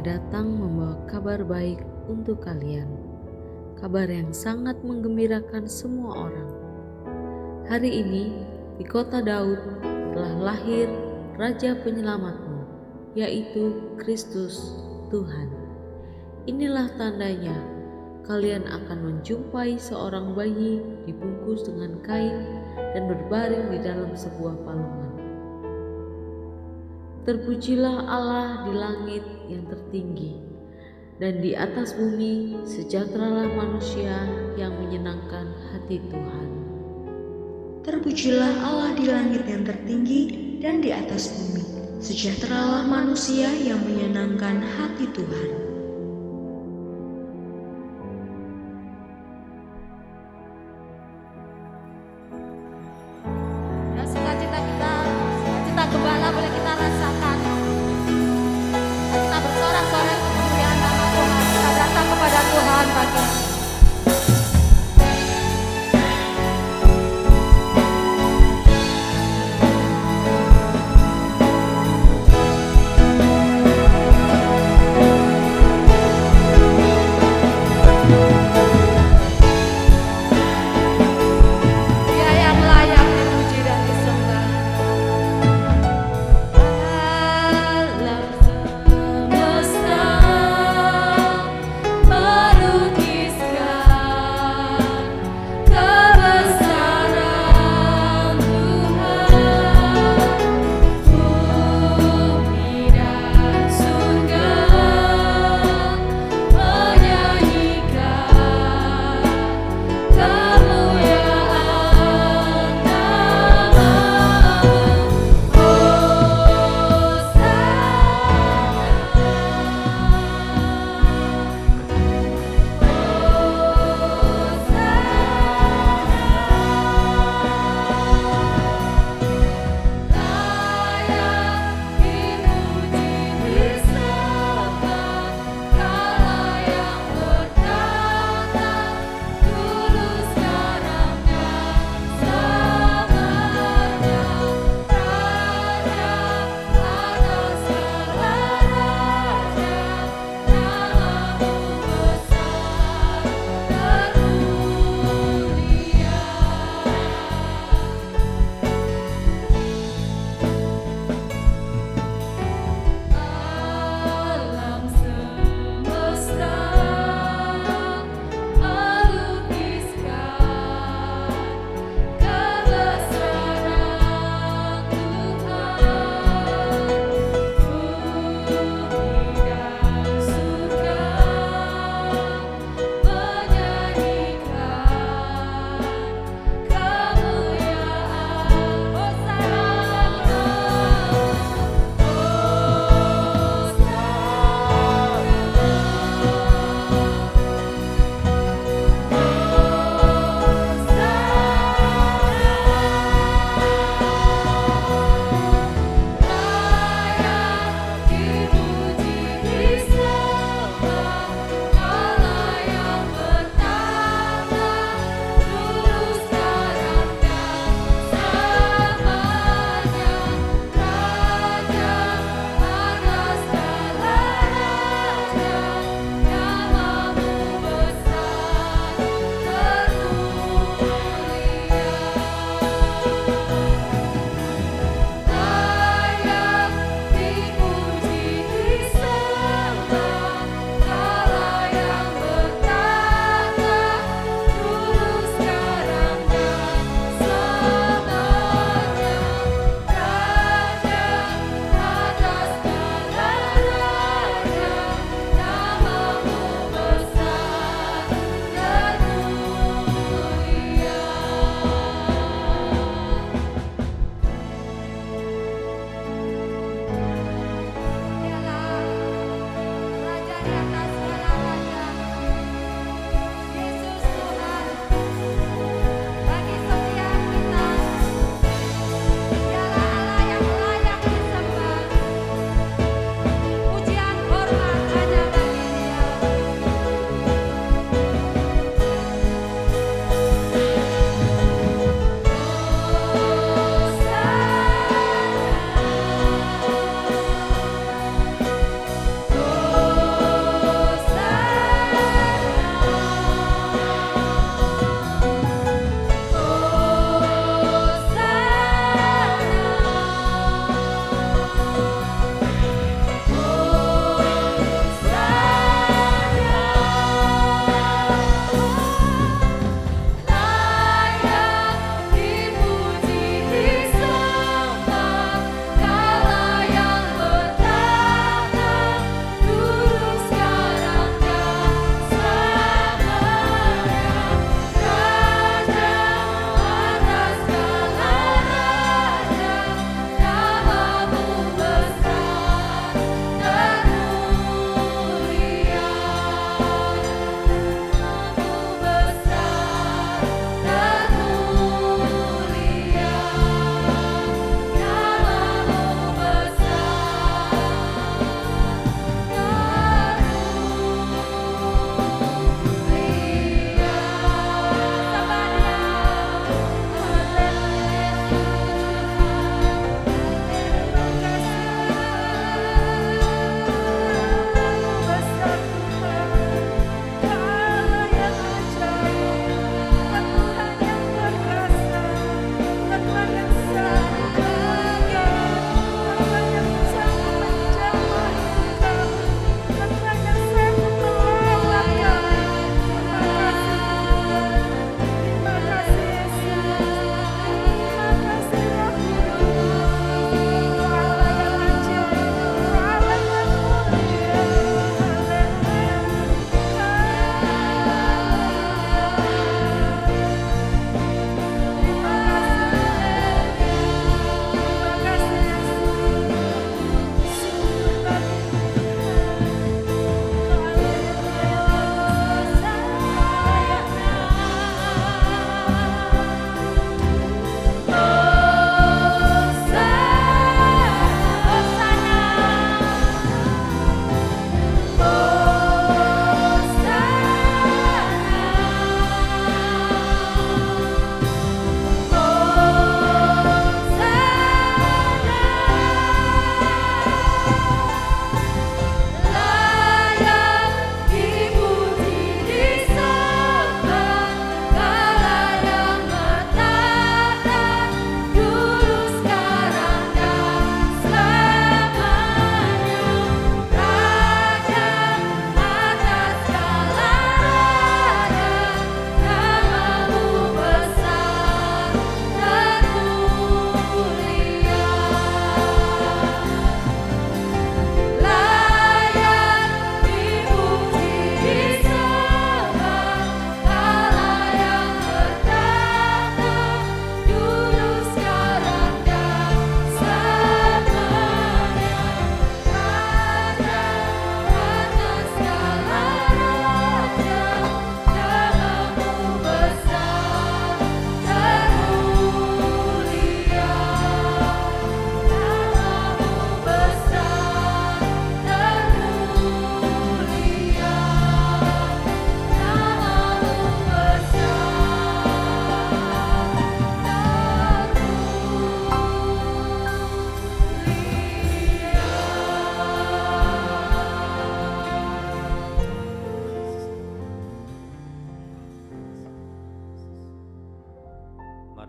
datang membawa kabar baik untuk kalian, kabar yang sangat menggembirakan semua orang. Hari ini di kota Daud telah lahir Raja Penyelamatmu, yaitu Kristus Tuhan. Inilah tandanya, kalian akan menjumpai seorang bayi dibungkus dengan kain dan berbaring di dalam sebuah palungan. Terpujilah Allah di langit yang tertinggi, dan di atas bumi sejahteralah manusia yang menyenangkan hati Tuhan. Terpujilah Allah di langit yang tertinggi dan di atas bumi, sejahteralah manusia yang menyenangkan hati Tuhan. Dan sukacita gembala boleh kita rasakan. Kita bersorak-sorai kemuliaan nama Tuhan. Kita datang kepada Tuhan pagi ini.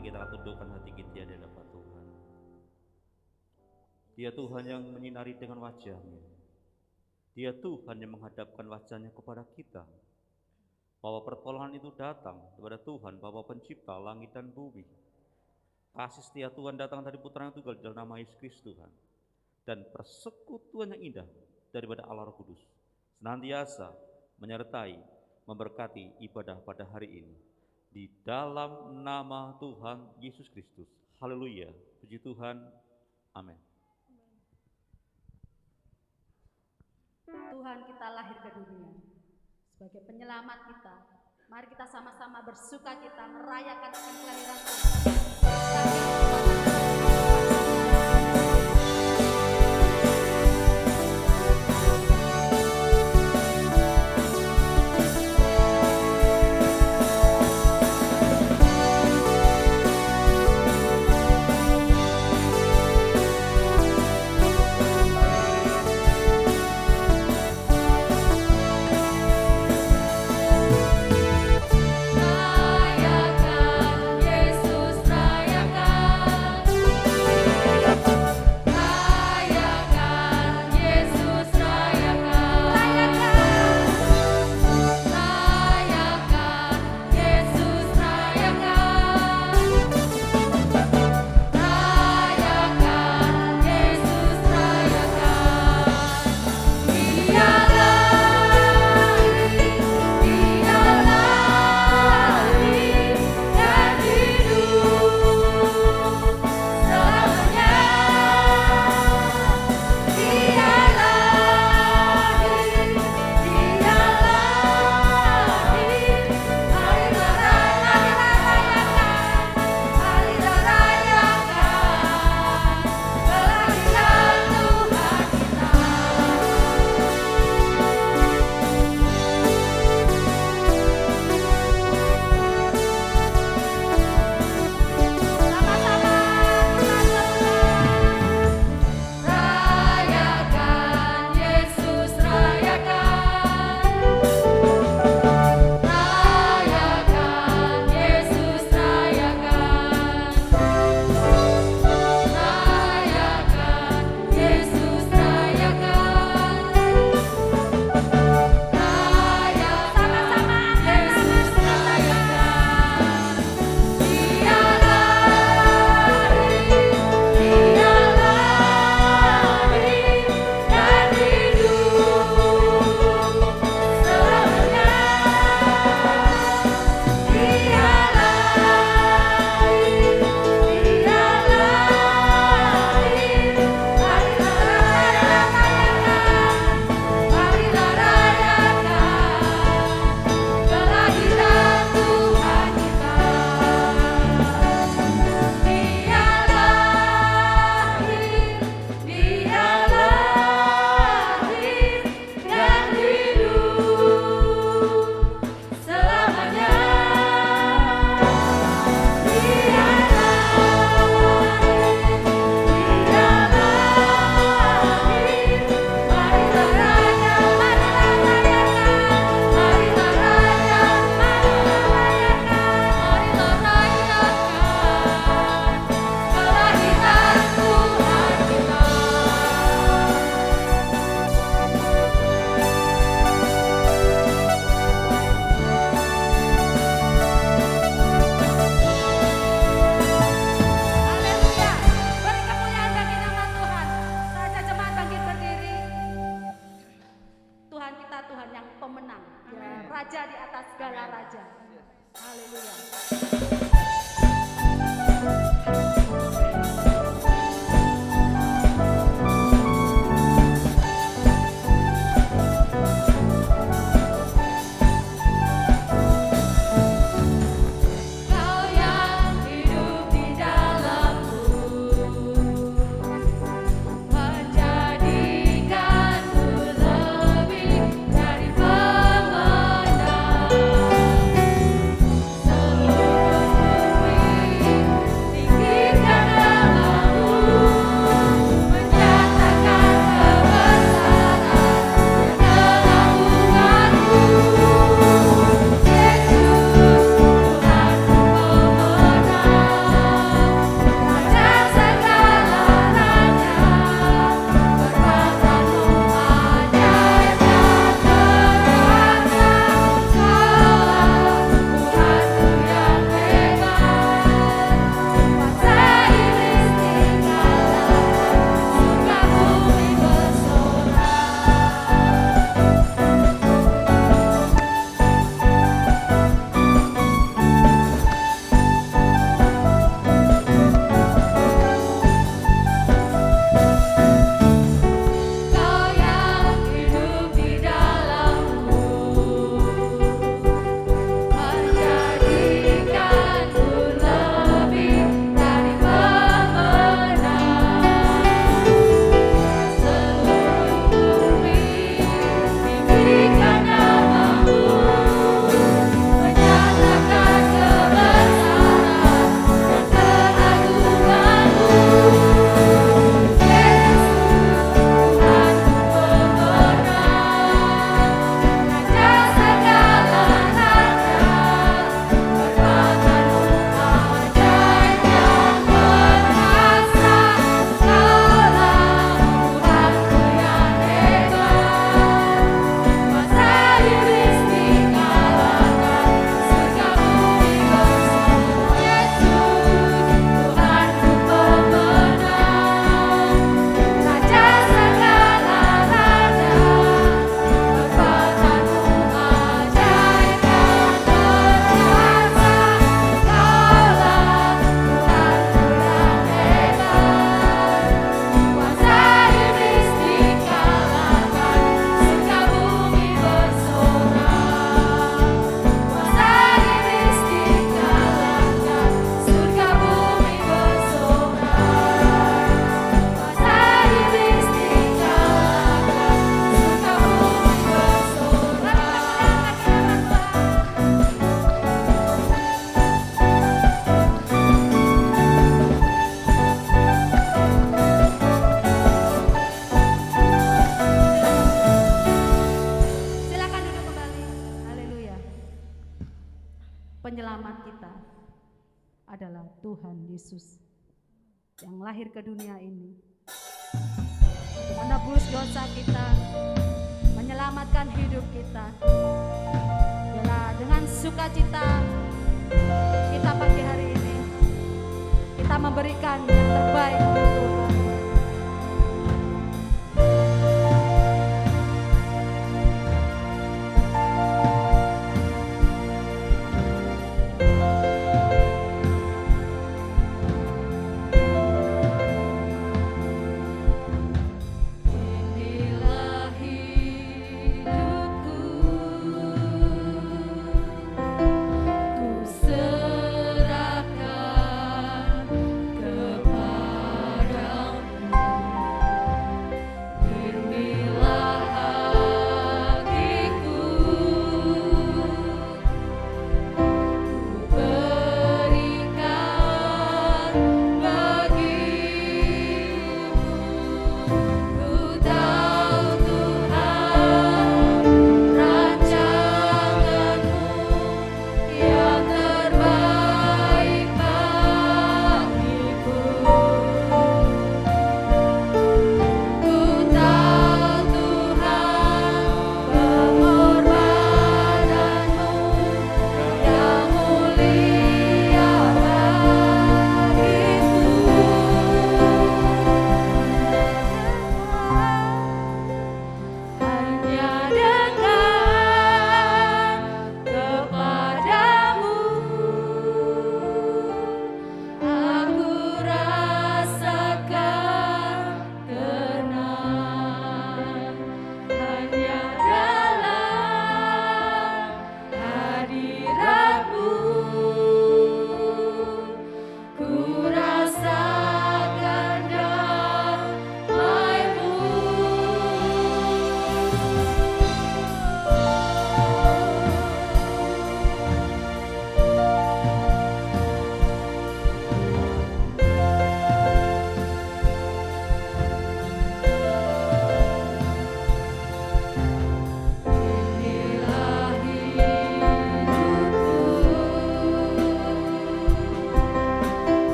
Mari kita tundukkan hati kita di hadapan Tuhan. Dia Tuhan yang menyinari dengan wajah-Nya. Dia Tuhan yang menghadapkan wajah-Nya kepada kita. Bahwa pertolongan itu datang kepada Tuhan, Bapa Pencipta langit dan bumi. Kasih setia Tuhan datang dari Putra yang tunggal dalam nama Yesus Kristus Tuhan. Dan persekutuan yang indah daripada Allah Roh Kudus senantiasa menyertai, memberkati ibadah pada hari ini. Di dalam nama Tuhan Yesus Kristus. Haleluya. Puji Tuhan. Amin. Tuhan, kita lahir ke dunia sebagai penyelamat kita. Mari kita sama-sama bersuka cita merayakan akan kelahiran Tuhan. Raja di atas segala raja. Haleluya. Seluruh penyelamat kita adalah Tuhan Yesus yang lahir ke dunia ini untuk menebus dosa kita, menyelamatkan hidup kita. Bila dengan sukacita kita pagi hari ini kita memberikan yang terbaik untuk Tuhan. Serahkan kepada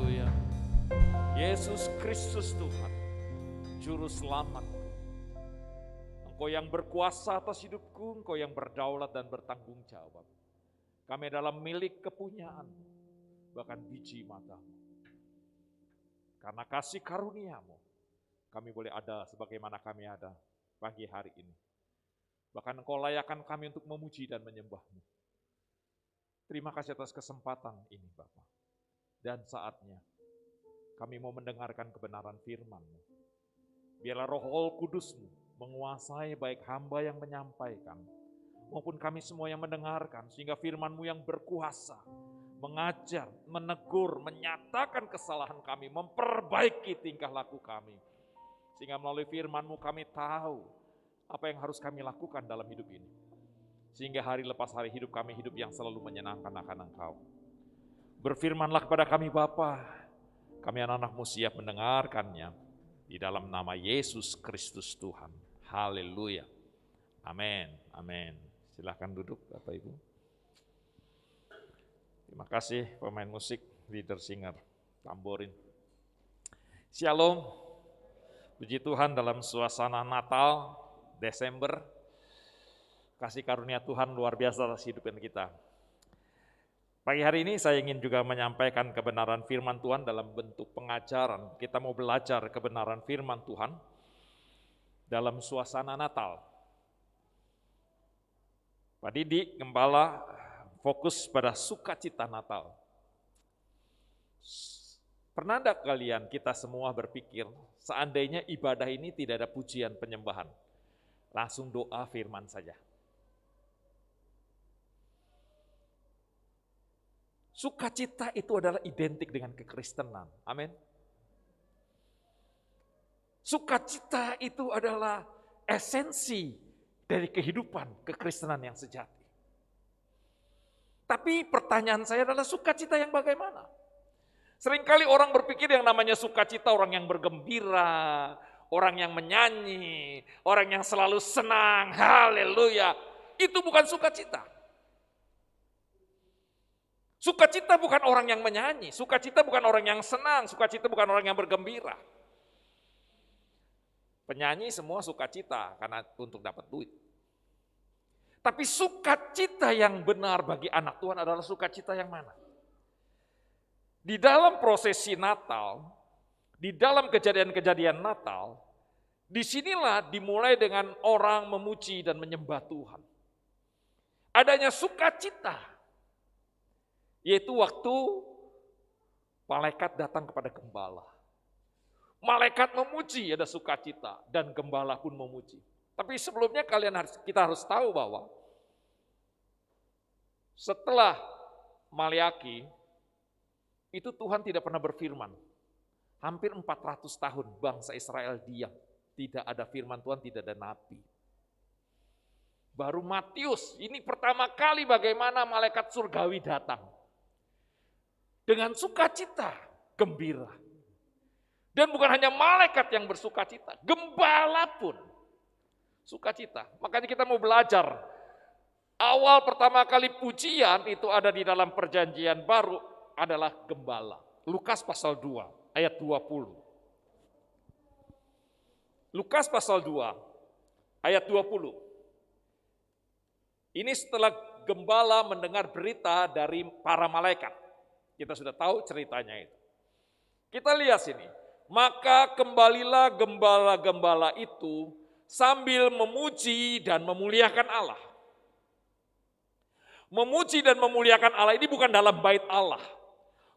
Haleluya. Yesus Kristus Tuhan, Juru Selamat. Engkau yang berkuasa atas hidupku, Engkau yang berdaulat dan bertanggung jawab. Kami adalah milik kepunyaan, bahkan biji matamu. Karena kasih karuniamu, kami boleh ada sebagaimana kami ada pagi hari ini. Bahkan Engkau layakkan kami untuk memuji dan menyembah-Mu. Terima kasih atas kesempatan ini Bapa. Dan saatnya kami mau mendengarkan kebenaran firman-Mu. Biarlah Roh Kudus-Mu menguasai baik hamba yang menyampaikan, maupun kami semua yang mendengarkan, sehingga firman-Mu yang berkuasa, mengajar, menegur, menyatakan kesalahan kami, memperbaiki tingkah laku kami. Sehingga melalui firman-Mu kami tahu apa yang harus kami lakukan dalam hidup ini. Sehingga hari lepas hari hidup kami hidup yang selalu menyenangkan akan Engkau. Berfirmanlah kepada kami Bapa, kami anak-anak-Mu siap mendengarkannya. Di dalam nama Yesus Kristus Tuhan. Haleluya. Amin. Amin. Silakan duduk Bapak Ibu. Terima kasih pemain musik, leader singer, tamborin. Shalom. Puji Tuhan dalam suasana Natal, Desember. Kasih karunia Tuhan luar biasa atas hidup kita. Pagi hari ini saya ingin juga menyampaikan kebenaran firman Tuhan dalam bentuk pengajaran. Kita mau belajar kebenaran firman Tuhan dalam suasana Natal. Pak Didi, Gembala, fokus pada sukacita Natal. Pernah enggak kalian, kita semua berpikir, seandainya ibadah ini tidak ada pujian penyembahan, langsung doa firman saja. Sukacita itu adalah identik dengan kekristenan. Amin. Sukacita itu adalah esensi dari kehidupan kekristenan yang sejati. Tapi pertanyaan saya adalah sukacita yang bagaimana? Seringkali orang berpikir yang namanya sukacita orang yang bergembira, orang yang menyanyi, orang yang selalu senang, haleluya. Itu bukan sukacita. Sukacita bukan orang yang menyanyi, sukacita bukan orang yang senang, sukacita bukan orang yang bergembira. Penyanyi semua sukacita karena untuk dapat duit. Tapi sukacita yang benar bagi anak Tuhan adalah sukacita yang mana? Di dalam prosesi Natal, di dalam kejadian-kejadian Natal, disinilah dimulai dengan orang memuji dan menyembah Tuhan. Adanya sukacita, yaitu waktu malaikat datang kepada gembala. Malaikat memuji, ada sukacita, dan gembala pun memuji. Tapi sebelumnya kita harus tahu bahwa setelah Maleaki, itu Tuhan tidak pernah berfirman. Hampir 400 tahun bangsa Israel diam. Tidak ada firman Tuhan, tidak ada nabi. Baru Matius, ini pertama kali bagaimana malaikat surgawi datang. Dengan sukacita, gembira. Dan bukan hanya malaikat yang bersukacita, gembala pun sukacita. Makanya kita mau belajar. Awal pertama kali pujian itu ada di dalam perjanjian baru adalah gembala. Lukas pasal 2 ayat 20. Lukas pasal 2 ayat 20. Ini setelah gembala mendengar berita dari para malaikat. Kita sudah tahu ceritanya itu. Kita lihat sini. Maka kembalilah gembala-gembala itu sambil memuji dan memuliakan Allah. Memuji dan memuliakan Allah ini bukan dalam bait Allah.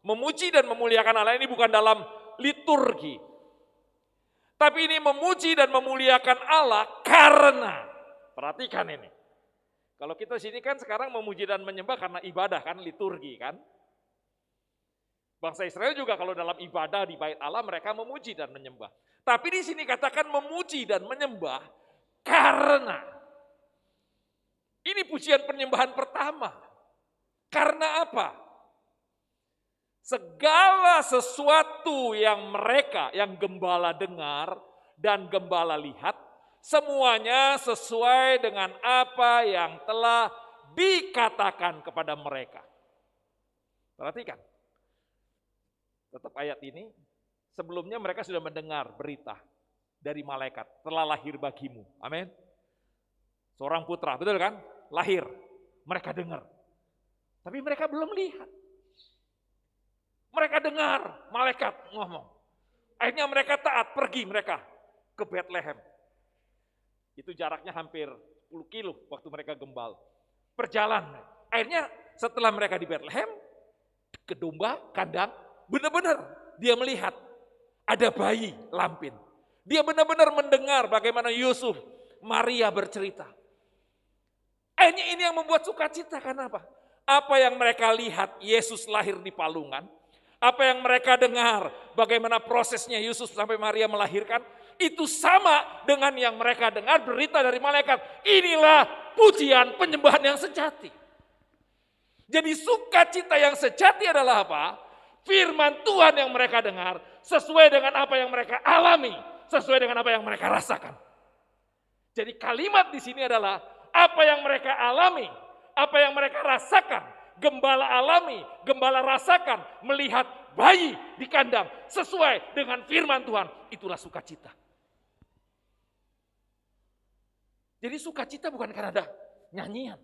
Memuji dan memuliakan Allah ini bukan dalam liturgi. Tapi ini memuji dan memuliakan Allah karena, perhatikan ini. Kalau kita sini kan sekarang memuji dan menyembah karena ibadah kan, liturgi kan. Bangsa Israel juga kalau dalam ibadah di bait Allah mereka memuji dan menyembah. Tapi di sini katakan memuji dan menyembah karena. Ini pujian penyembahan pertama. Karena apa? Segala sesuatu yang mereka, yang gembala dengar dan gembala lihat, semuanya sesuai dengan apa yang telah dikatakan kepada mereka. Perhatikan. tetap ayat ini, sebelumnya mereka sudah mendengar berita dari malaikat, telah lahir bagimu. Amin. Seorang putra, betul kan? Lahir. Mereka dengar. Tapi mereka belum lihat. Mereka dengar malaikat ngomong. Akhirnya mereka taat, pergi mereka ke Bethlehem. Itu jaraknya hampir 10 kilo waktu mereka gembal. Perjalanan. Akhirnya setelah mereka di Bethlehem, ke domba, kandang, benar-benar dia melihat ada bayi lampin. Dia benar-benar mendengar bagaimana Yusuf, Maria bercerita. Akhirnya ini yang membuat sukacita, karena apa? Apa yang mereka lihat Yesus lahir di palungan, apa yang mereka dengar bagaimana prosesnya Yusuf sampai Maria melahirkan, itu sama dengan yang mereka dengar berita dari malaikat. Inilah pujian penyembahan yang sejati. Jadi sukacita yang sejati adalah apa? Firman Tuhan yang mereka dengar sesuai dengan apa yang mereka alami, sesuai dengan apa yang mereka rasakan. Jadi kalimat di sini adalah apa yang mereka alami, apa yang mereka rasakan, gembala alami, gembala rasakan, melihat bayi di kandang sesuai dengan firman Tuhan, itulah sukacita. Jadi sukacita bukan karena ada nyanyian.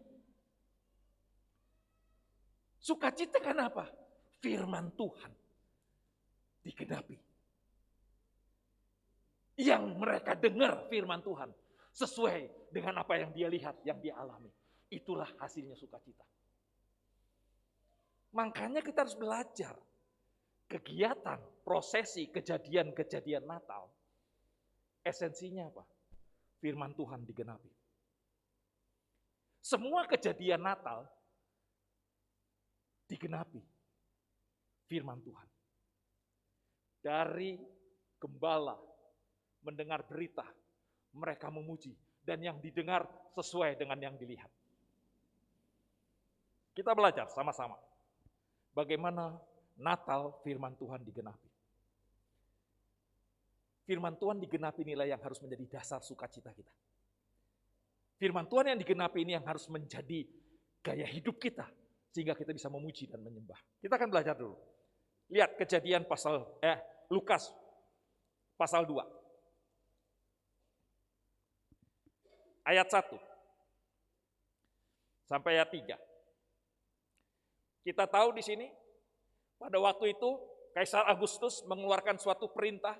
Sukacita karena apa? Firman Tuhan digenapi. Yang mereka dengar firman Tuhan sesuai dengan apa yang dia lihat, yang dia alami. Itulah hasilnya sukacita. Makanya kita harus belajar kegiatan, prosesi, kejadian-kejadian Natal. Esensinya apa? Firman Tuhan digenapi. Semua kejadian Natal digenapi firman Tuhan. Dari gembala mendengar berita, mereka memuji, dan yang didengar sesuai dengan yang dilihat. Kita belajar sama-sama bagaimana Natal firman Tuhan digenapi. Firman Tuhan digenapi inilah yang harus menjadi dasar sukacita kita. Firman Tuhan yang digenapi ini yang harus menjadi gaya hidup kita, sehingga kita bisa memuji dan menyembah. Kita akan belajar dulu. Lihat Kejadian Lukas pasal 2. Ayat 1 sampai ayat 3. Kita tahu di sini pada waktu itu Kaisar Agustus mengeluarkan suatu perintah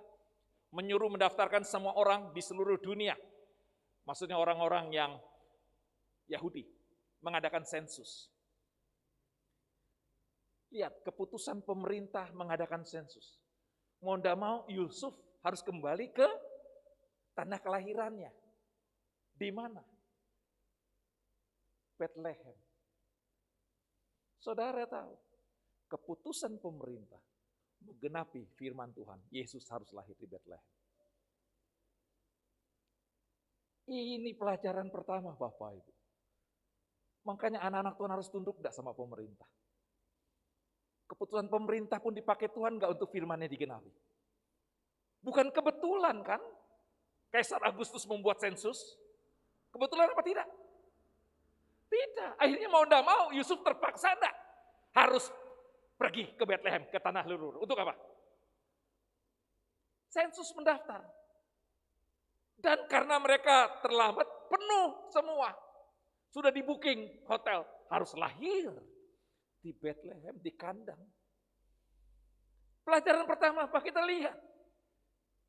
menyuruh mendaftarkan semua orang di seluruh dunia. Maksudnya orang-orang yang Yahudi mengadakan sensus. Lihat keputusan pemerintah mengadakan sensus. Mau tidak mau Yusuf harus kembali ke tanah kelahirannya. Di mana? Bethlehem. Saudara tahu, keputusan pemerintah menggenapi firman Tuhan, Yesus harus lahir di Bethlehem. Ini pelajaran pertama Bapak Ibu. Makanya anak-anak Tuhan harus tunduk tidak sama pemerintah. Keputusan pemerintah pun dipakai Tuhan enggak untuk firman-Nya digenapi. Bukan kebetulan kan? Kaisar Agustus membuat sensus. Kebetulan apa tidak? Tidak. Akhirnya mau tidak mau Yusuf terpaksa enggak harus pergi ke Bethlehem, ke tanah leluhur. Untuk apa? Sensus mendaftar. Dan karena mereka terlambat, penuh semua. Sudah di booking hotel, harus lahir di Bethlehem, di kandang. Pelajaran pertama apa? Kita lihat.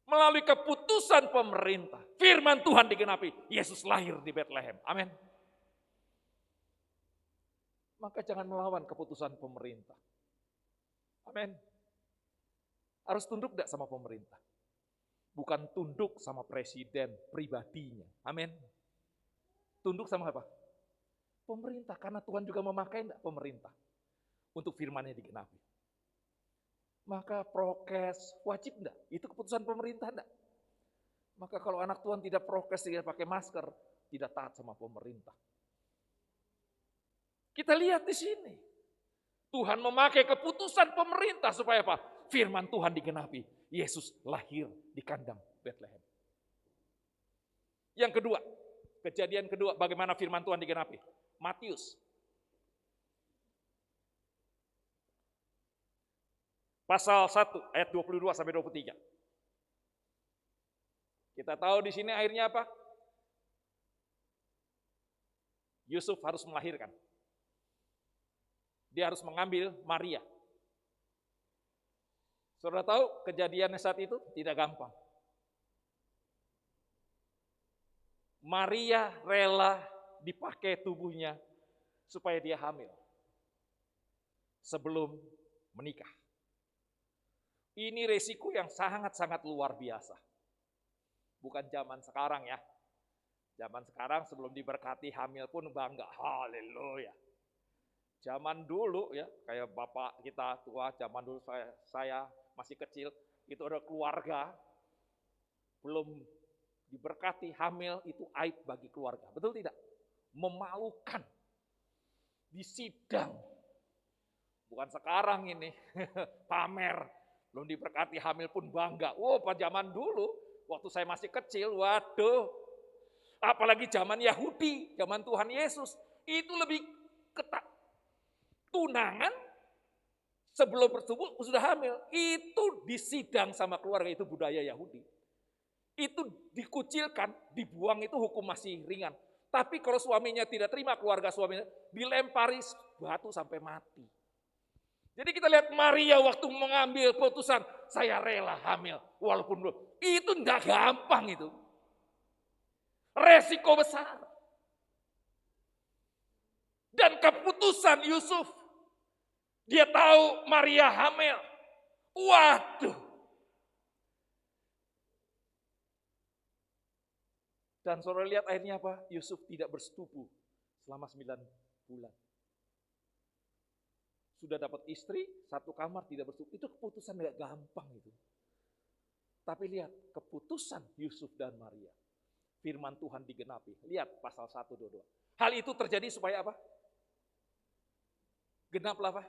Melalui keputusan pemerintah, firman Tuhan digenapi, Yesus lahir di Bethlehem. Amin. Maka jangan melawan keputusan pemerintah. Amin. Harus tunduk tidak sama pemerintah. Bukan tunduk sama presiden pribadinya. Amin. Tunduk sama apa? Pemerintah, karena Tuhan juga memakai tidak pemerintah untuk firman-Nya digenapi. Maka prokes wajib enggak? Itu keputusan pemerintah enggak? Maka kalau anak Tuhan tidak prokes, tidak pakai masker, tidak taat sama pemerintah. Kita lihat di sini. Tuhan memakai keputusan pemerintah supaya apa? Firman Tuhan digenapi. Yesus lahir di kandang Bethlehem. Yang kedua, kejadian kedua, bagaimana firman Tuhan digenapi? Matius pasal 1 ayat 22 sampai 23. Kita tahu di sini akhirnya apa? Yusuf harus melahirkan. Dia harus mengambil Maria. Saudara tahu kejadiannya saat itu tidak gampang. Maria rela dipakai tubuhnya supaya dia hamil sebelum menikah. Ini resiko yang sangat-sangat luar biasa. Bukan zaman sekarang ya. Zaman sekarang sebelum diberkati hamil pun bangga. Haleluya. Zaman dulu ya, kayak bapak kita tua, zaman dulu saya masih kecil, itu ada keluarga, belum diberkati hamil itu aib bagi keluarga. Betul tidak? Memalukan. Di sidang. Bukan sekarang ini, pamer. Belum diberkati hamil pun bangga. Pada zaman dulu, waktu saya masih kecil, waduh. Apalagi zaman Yahudi, zaman Tuhan Yesus. Itu lebih ketat. Tunangan sebelum bertubuh sudah hamil. Itu disidang sama keluarga, itu budaya Yahudi. Itu dikucilkan, dibuang itu hukum masih ringan. Tapi kalau suaminya tidak terima, keluarga suaminya dilempari batu sampai mati. Jadi kita lihat Maria waktu mengambil putusan, saya rela hamil walaupun belum. Itu tidak gampang itu. Resiko besar. Dan keputusan Yusuf, dia tahu Maria hamil. Waduh. Dan saudara lihat akhirnya apa? Yusuf tidak bersetubuh selama 9 bulan. Sudah dapat istri, satu kamar tidak bersetubuh. Itu keputusan gak gampang itu. Tapi lihat keputusan Yusuf dan Maria. Firman Tuhan digenapi. Lihat pasal 1:22. Hal itu terjadi supaya apa? Genaplah apa?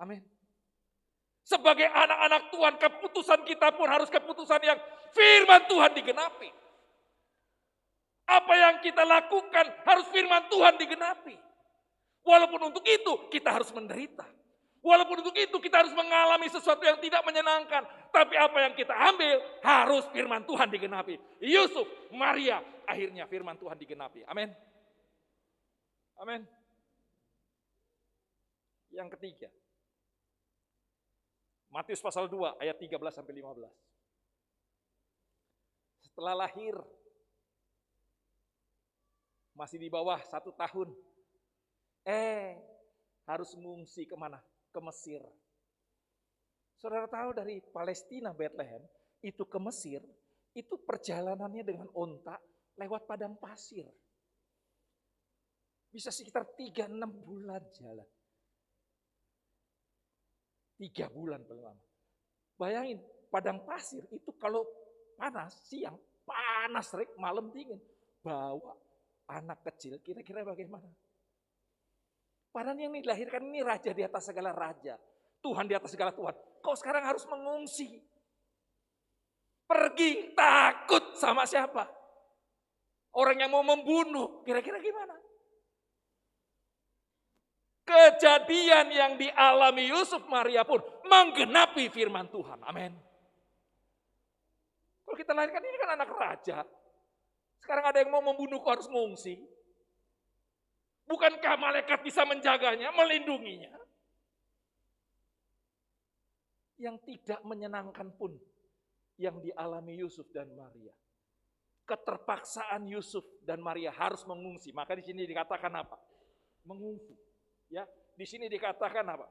Amin. Sebagai anak-anak Tuhan, keputusan kita pun harus keputusan yang firman Tuhan digenapi. Apa yang kita lakukan harus firman Tuhan digenapi. Walaupun untuk itu kita harus menderita. Walaupun untuk itu kita harus mengalami sesuatu yang tidak menyenangkan. Tapi apa yang kita ambil harus firman Tuhan digenapi. Yusuf, Maria, akhirnya firman Tuhan digenapi. Amin. Amin. Yang ketiga. Matius pasal 2 ayat 13 sampai 15. Setelah lahir, masih di bawah 1 tahun, harus mengungsi kemana? Ke Mesir. Saudara tahu dari Palestina, Bethlehem, itu ke Mesir, itu perjalanannya dengan onta lewat padang pasir. Bisa sekitar 3-6 bulan jalan. 3 bulan paling lama. Bayangin, padang pasir itu kalau panas, siang panas, malam dingin. Bawa anak kecil, kira-kira bagaimana? Padahal yang dilahirkan ini raja di atas segala raja. Tuhan di atas segala Tuhan. Kau sekarang harus mengungsi. Pergi, takut sama siapa? Orang yang mau membunuh, kira-kira gimana? Kejadian yang dialami Yusuf Maria pun menggenapi firman Tuhan. Amin. Kalau kita lahirkan ini kan anak raja. Sekarang ada yang mau membunuhku harus mengungsi. Bukankah malaikat bisa menjaganya, melindunginya? Yang tidak menyenangkan pun yang dialami Yusuf dan Maria. Keterpaksaan Yusuf dan Maria harus mengungsi. Maka di sini dikatakan apa? Mengungsi. Ya, di sini dikatakan apa?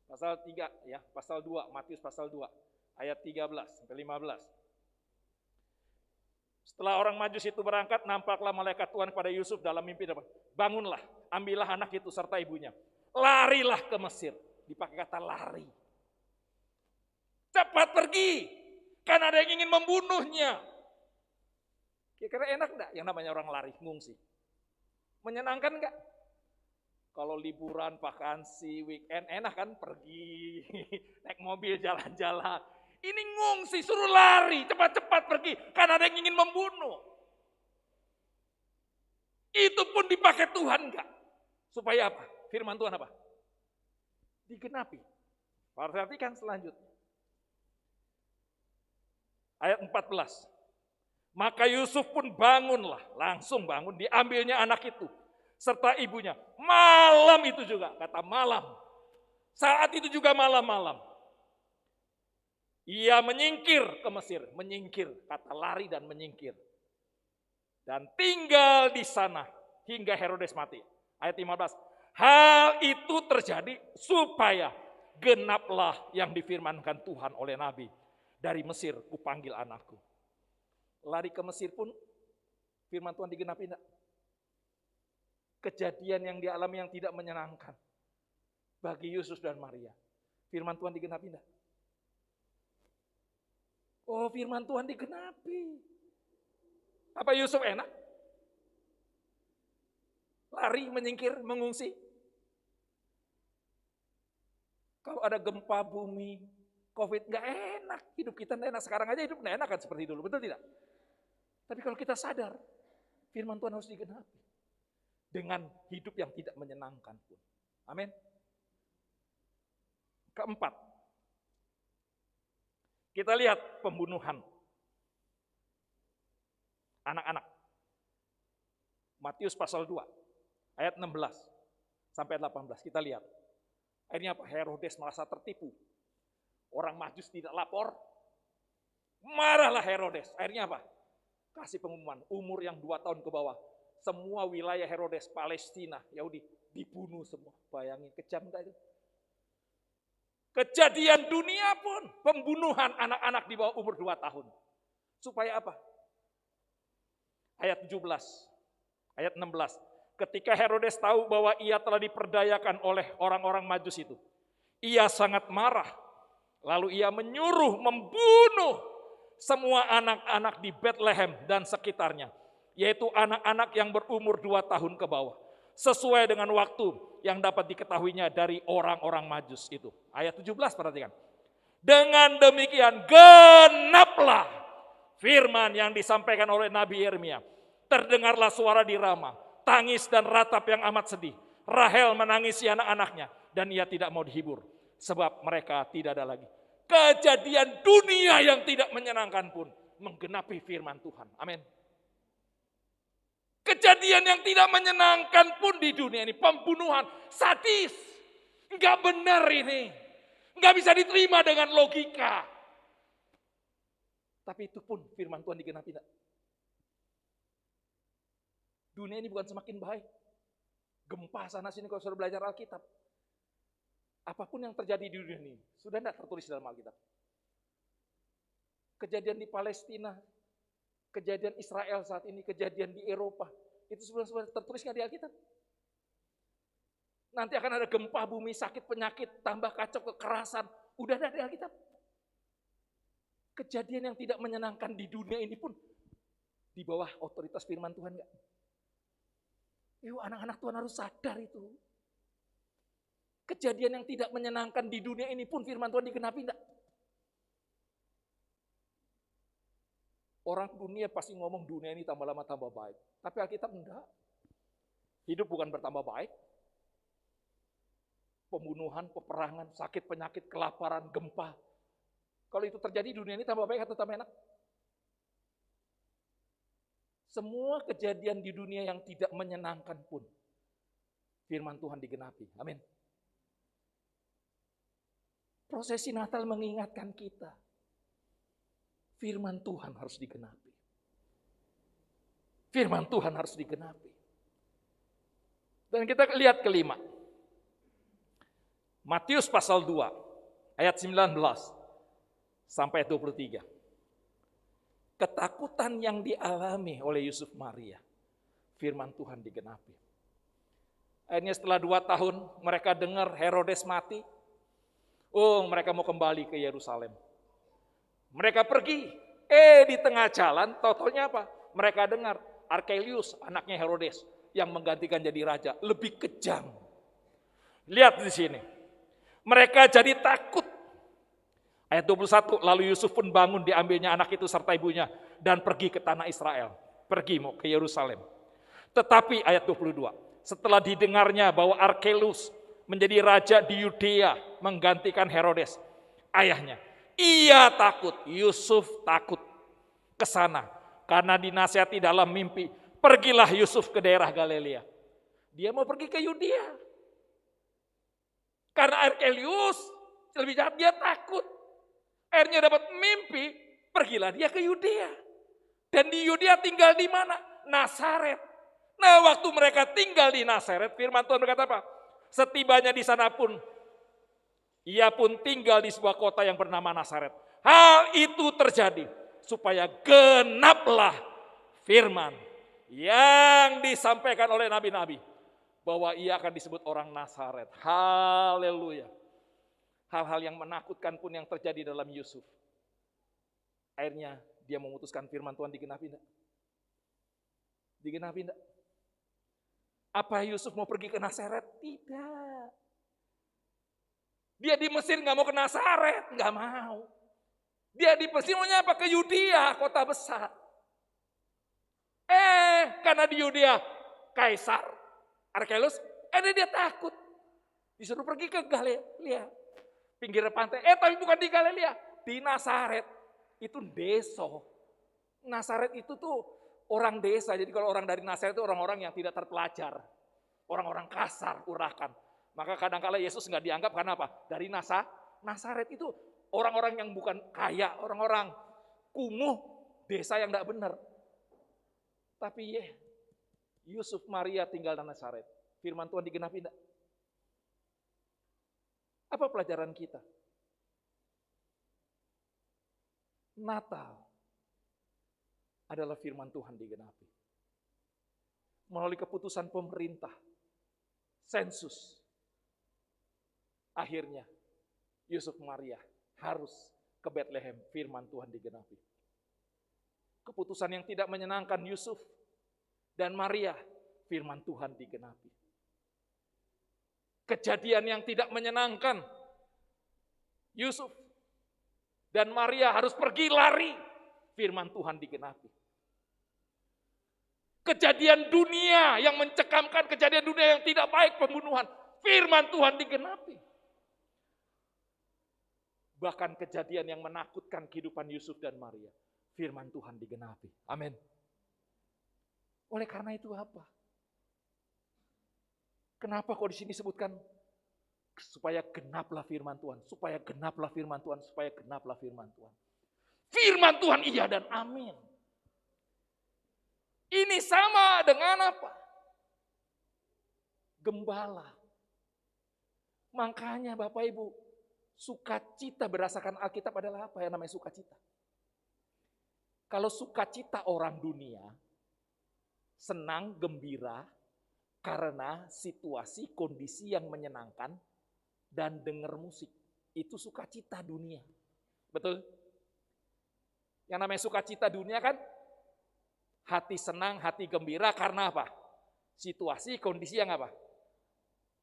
Pasal 3 ya, pasal 2, Matius pasal 2 ayat 13 sampai 15. Setelah orang Majus itu berangkat, nampaklah malaikat Tuhan kepada Yusuf dalam mimpi. Bangunlah, ambillah anak itu serta ibunya. Larilah ke Mesir. Dipakai kata lari. Cepat pergi, karena ada yang ingin membunuhnya. Kira-kira enak enggak yang namanya orang lari, ngungsi? Menyenangkan enggak? Kalau liburan, vakansi, weekend, enak kan pergi, naik mobil jalan-jalan. Ini ngungsi, suruh lari, cepat-cepat pergi, karena ada yang ingin membunuh. Itu pun dipakai Tuhan enggak? Supaya apa? Firman Tuhan apa? Digenapi. Perhatikan selanjutnya. Ayat 14. Maka Yusuf pun bangunlah, langsung bangun, diambilnya anak itu serta ibunya. Malam itu juga, kata malam. Saat itu juga malam-malam. Ia menyingkir ke Mesir, menyingkir, kata lari dan menyingkir. Dan tinggal di sana hingga Herodes mati. Ayat 15. Hal itu terjadi supaya genaplah yang difirmankan Tuhan oleh Nabi. Dari Mesir kupanggil anakku. Lari ke Mesir pun firman Tuhan digenapi enggak? Kejadian yang dialami yang tidak menyenangkan bagi Yusuf dan Maria. Firman Tuhan digenapi enggak? Oh, firman Tuhan digenapi. Apa Yusuf enak? Lari, menyingkir, mengungsi. Kalau ada gempa bumi, COVID, nggak enak. Hidup kita nggak enak. Sekarang aja hidup nggak enak kan seperti dulu, betul tidak? Tapi kalau kita sadar, firman Tuhan harus digenapi. Dengan hidup yang tidak menyenangkan pun. Amin. Keempat, kita lihat pembunuhan anak-anak. Matius pasal 2, ayat 16 sampai 18. Kita lihat. Akhirnya apa? Herodes merasa tertipu. Orang Majus tidak lapor. Marahlah Herodes. Akhirnya apa? Kasih pengumuman. Umur yang 2 tahun ke bawah. Semua wilayah Herodes, Palestina, Yahudi, dibunuh semua. Bayangin, kejam gak itu? Kejadian dunia pun. Pembunuhan anak-anak di bawah umur 2 tahun. Supaya apa? Ayat 17. Ayat 16. Ketika Herodes tahu bahwa ia telah diperdayakan oleh orang-orang Majus itu. Ia sangat marah. Lalu ia menyuruh membunuh semua anak-anak di Bethlehem dan sekitarnya. Yaitu anak-anak yang berumur 2 tahun ke bawah. Sesuai dengan waktu yang dapat diketahuinya dari orang-orang Majus itu. Ayat 17 perhatikan. Dengan demikian genaplah firman yang disampaikan oleh Nabi Yeremia. Terdengarlah suara di Rama. Tangis dan ratap yang amat sedih. Rahel menangisi anak-anaknya. Dan ia tidak mau dihibur. Sebab mereka tidak ada lagi. Kejadian dunia yang tidak menyenangkan pun menggenapi firman Tuhan. Amin. Kejadian yang tidak menyenangkan pun di dunia ini. Pembunuhan, sadis. Enggak benar ini. Enggak bisa diterima dengan logika. Tapi itu pun firman Tuhan digenapi. Dunia ini bukan semakin baik. Gempa sana sini kalau sudah belajar Alkitab. Apapun yang terjadi di dunia ini, sudah tidak tertulis dalam Alkitab. Kejadian di Palestina, kejadian Israel saat ini, kejadian di Eropa, itu sudah tertulis nggak di Alkitab? Nanti akan ada gempa bumi, sakit, penyakit, tambah kacau, kekerasan, udah ada di Alkitab. Kejadian yang tidak menyenangkan di dunia ini pun di bawah otoritas firman Tuhan nggak? Yuk, anak-anak Tuhan harus sadar itu. Kejadian yang tidak menyenangkan di dunia ini pun firman Tuhan digenapi enggak? Orang dunia pasti ngomong dunia ini tambah lama tambah baik. Tapi Alkitab enggak. Hidup bukan bertambah baik. Pembunuhan, peperangan, sakit, penyakit, kelaparan, gempa. Kalau itu terjadi dunia ini tambah baik atau tambah enak? Semua kejadian di dunia yang tidak menyenangkan pun firman Tuhan digenapi. Amin. Prosesi Natal mengingatkan kita. Firman Tuhan harus digenapi. Firman Tuhan harus digenapi. Dan kita lihat kelima. Matius pasal 2 ayat 19 sampai 23. Ketakutan yang dialami oleh Yusuf Maria. Firman Tuhan digenapi. Akhirnya setelah 2 tahun mereka dengar Herodes mati. Oh, mereka mau kembali ke Yerusalem. Mereka pergi. Di tengah jalan, totalnya apa? Mereka dengar Archelaus, anaknya Herodes, yang menggantikan jadi raja, lebih kejam. Lihat di sini. Mereka jadi takut. Ayat 21, lalu Yusuf pun bangun, diambilnya anak itu serta ibunya, dan pergi ke tanah Israel. Pergi mau ke Yerusalem. Tetapi ayat 22, setelah didengarnya bahwa Archelaus, menjadi raja di Yudea menggantikan Herodes, ayahnya. Ia takut, Yusuf takut ke sana karena dinasihati dalam mimpi, pergilah Yusuf ke daerah Galilea. Dia mau pergi ke Yudea. Karena Arkelius lebih jahat, dia takut. Akhirnya dapat mimpi, pergilah dia ke Yudea. Dan di Yudea tinggal di mana? Nazaret. Nah, waktu mereka tinggal di Nazaret, firman Tuhan berkata apa? Setibanya di sana pun, ia pun tinggal di sebuah kota yang bernama Nazaret. Hal itu terjadi supaya genaplah firman yang disampaikan oleh nabi-nabi, bahwa ia akan disebut orang Nazaret. Haleluya. Hal-hal yang menakutkan pun yang terjadi dalam Yusuf. Akhirnya dia memutuskan firman Tuhan digenapi enggak? Digenapi enggak? Apa Yusuf mau pergi ke Nazaret? Tidak. Dia di Mesir nggak mau ke Nazaret, nggak mau. Dia di Mesir maunya apa? Ke Yudea, kota besar. Karena di Yudea Kaisar Arkelius, dia takut. Disuruh pergi ke Galilea, pinggir pantai. Tapi bukan di Galilea, di Nazaret. Itu desa. Nazaret itu tuh orang desa. Jadi kalau orang dari Nazaret itu orang-orang yang tidak terpelajar. Orang-orang kasar, urakan. Maka kadang-kala Yesus nggak dianggap karena apa? Dari Nazaret itu orang-orang yang bukan kaya, orang-orang kumuh, desa yang tidak benar. Tapi Yusuf Maria tinggal di Nazaret. Firman Tuhan digenapi enggak? Apa pelajaran kita? Natal adalah firman Tuhan digenapi. Melalui keputusan pemerintah, sensus, akhirnya Yusuf Maria harus ke Bethlehem, firman Tuhan digenapi. Keputusan yang tidak menyenangkan Yusuf dan Maria, firman Tuhan digenapi. Kejadian yang tidak menyenangkan Yusuf dan Maria harus pergi lari, firman Tuhan digenapi. Kejadian dunia yang mencekamkan, kejadian dunia yang tidak baik, pembunuhan, firman Tuhan digenapi. Bahkan kejadian yang menakutkan kehidupan Yusuf dan Maria, firman Tuhan digenapi. Amin. Oleh karena itu apa? Kenapa kok di sini disebutkan supaya genaplah firman Tuhan, supaya genaplah firman Tuhan, supaya genaplah firman Tuhan. Firman Tuhan iya dan amin. Ini sama dengan apa? Gembala. Makanya Bapak Ibu, sukacita berdasarkan Alkitab adalah apa yang namanya sukacita? Kalau sukacita orang dunia, senang, gembira, karena situasi, kondisi yang menyenangkan, dan dengar musik. Itu sukacita dunia. Betul? Yang namanya sukacita dunia kan, hati senang, hati gembira karena apa? Situasi, kondisi yang apa?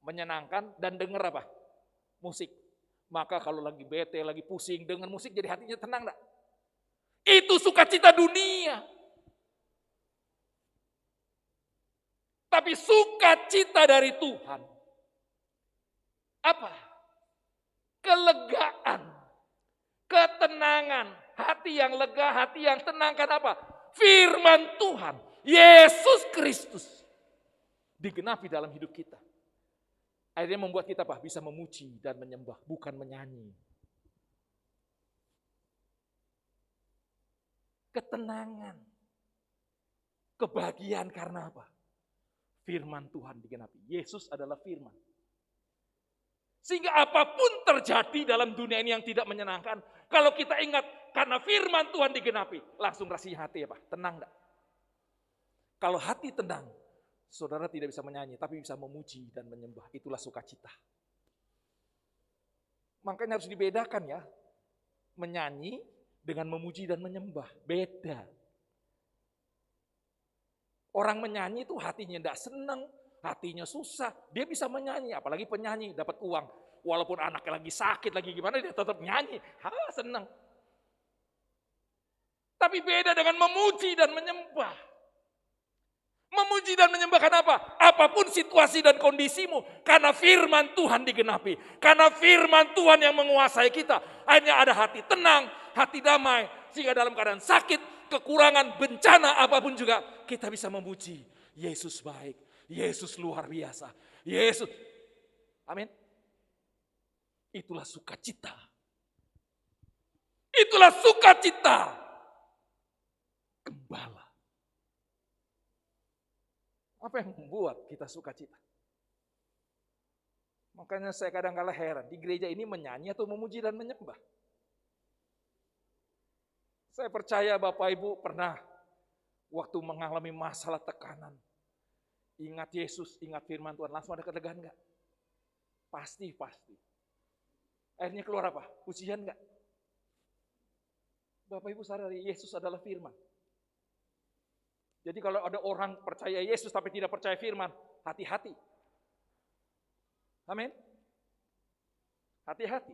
Menyenangkan dan dengar apa? Musik. Maka kalau lagi bete, lagi pusing, dengar musik jadi hatinya tenang enggak? Itu sukacita dunia. Tapi sukacita dari Tuhan. Apa? Kelegaan. Ketenangan. Hati yang lega, hati yang tenang. Kenapa? Firman Tuhan. Yesus Kristus. Digenapi dalam hidup kita. Akhirnya membuat kita apa? Bisa memuji dan menyembah. Bukan menyanyi. Ketenangan. Kebahagiaan karena apa? Firman Tuhan digenapi. Yesus adalah firman. Sehingga apapun terjadi dalam dunia ini yang tidak menyenangkan, kalau kita ingat karena firman Tuhan digenapi, langsung rasanya hati apa? Tenang enggak? Kalau hati tenang, saudara tidak bisa menyanyi, tapi bisa memuji dan menyembah. Itulah sukacita. Makanya harus dibedakan ya. Menyanyi dengan memuji dan menyembah. Beda. Orang menyanyi itu hatinya tidak senang, hatinya susah. Dia bisa menyanyi, apalagi penyanyi dapat uang. Walaupun anaknya lagi sakit, lagi gimana, dia tetap nyanyi. Senang. Tapi beda dengan memuji dan menyembah. Memuji dan menyembah apa? Apapun situasi dan kondisimu. Karena firman Tuhan digenapi. Karena firman Tuhan yang menguasai kita. Hanya ada hati tenang, hati damai. Sehingga dalam keadaan sakit, kekurangan, bencana apapun juga. Kita bisa memuji. Yesus baik. Yesus luar biasa. Yesus. Amin. Itulah sukacita. Itulah sukacita. Gembala. Apa yang membuat kita sukacita? Makanya saya kadang-kala heran, di gereja ini menyanyi atau memuji dan menyembah. Saya percaya Bapak Ibu pernah waktu mengalami masalah tekanan, ingat Yesus, ingat firman Tuhan, langsung ada kelegaan enggak? Pasti. Akhirnya keluar apa? Pujian enggak? Bapak Ibu sadari Yesus adalah firman. Jadi kalau ada orang percaya Yesus tapi tidak percaya firman, hati-hati. Amin. Hati-hati.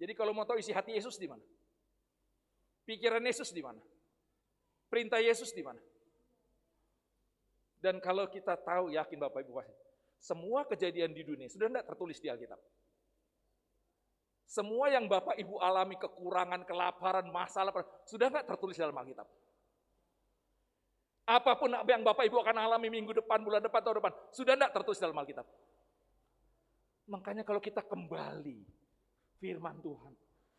Jadi kalau mau tahu isi hati Yesus di mana? Pikiran Yesus di mana? Perintah Yesus di mana? Dan kalau kita tahu, yakin Bapak Ibu pasti, semua kejadian di dunia sudah tidak tertulis di Alkitab. Semua yang Bapak Ibu alami, kekurangan, kelaparan, masalah, sudah tidak tertulis dalam Alkitab. Apapun yang Bapak Ibu akan alami minggu depan, bulan depan, tahun depan, sudah tidak tertulis dalam Alkitab. Makanya kalau kita kembali firman Tuhan,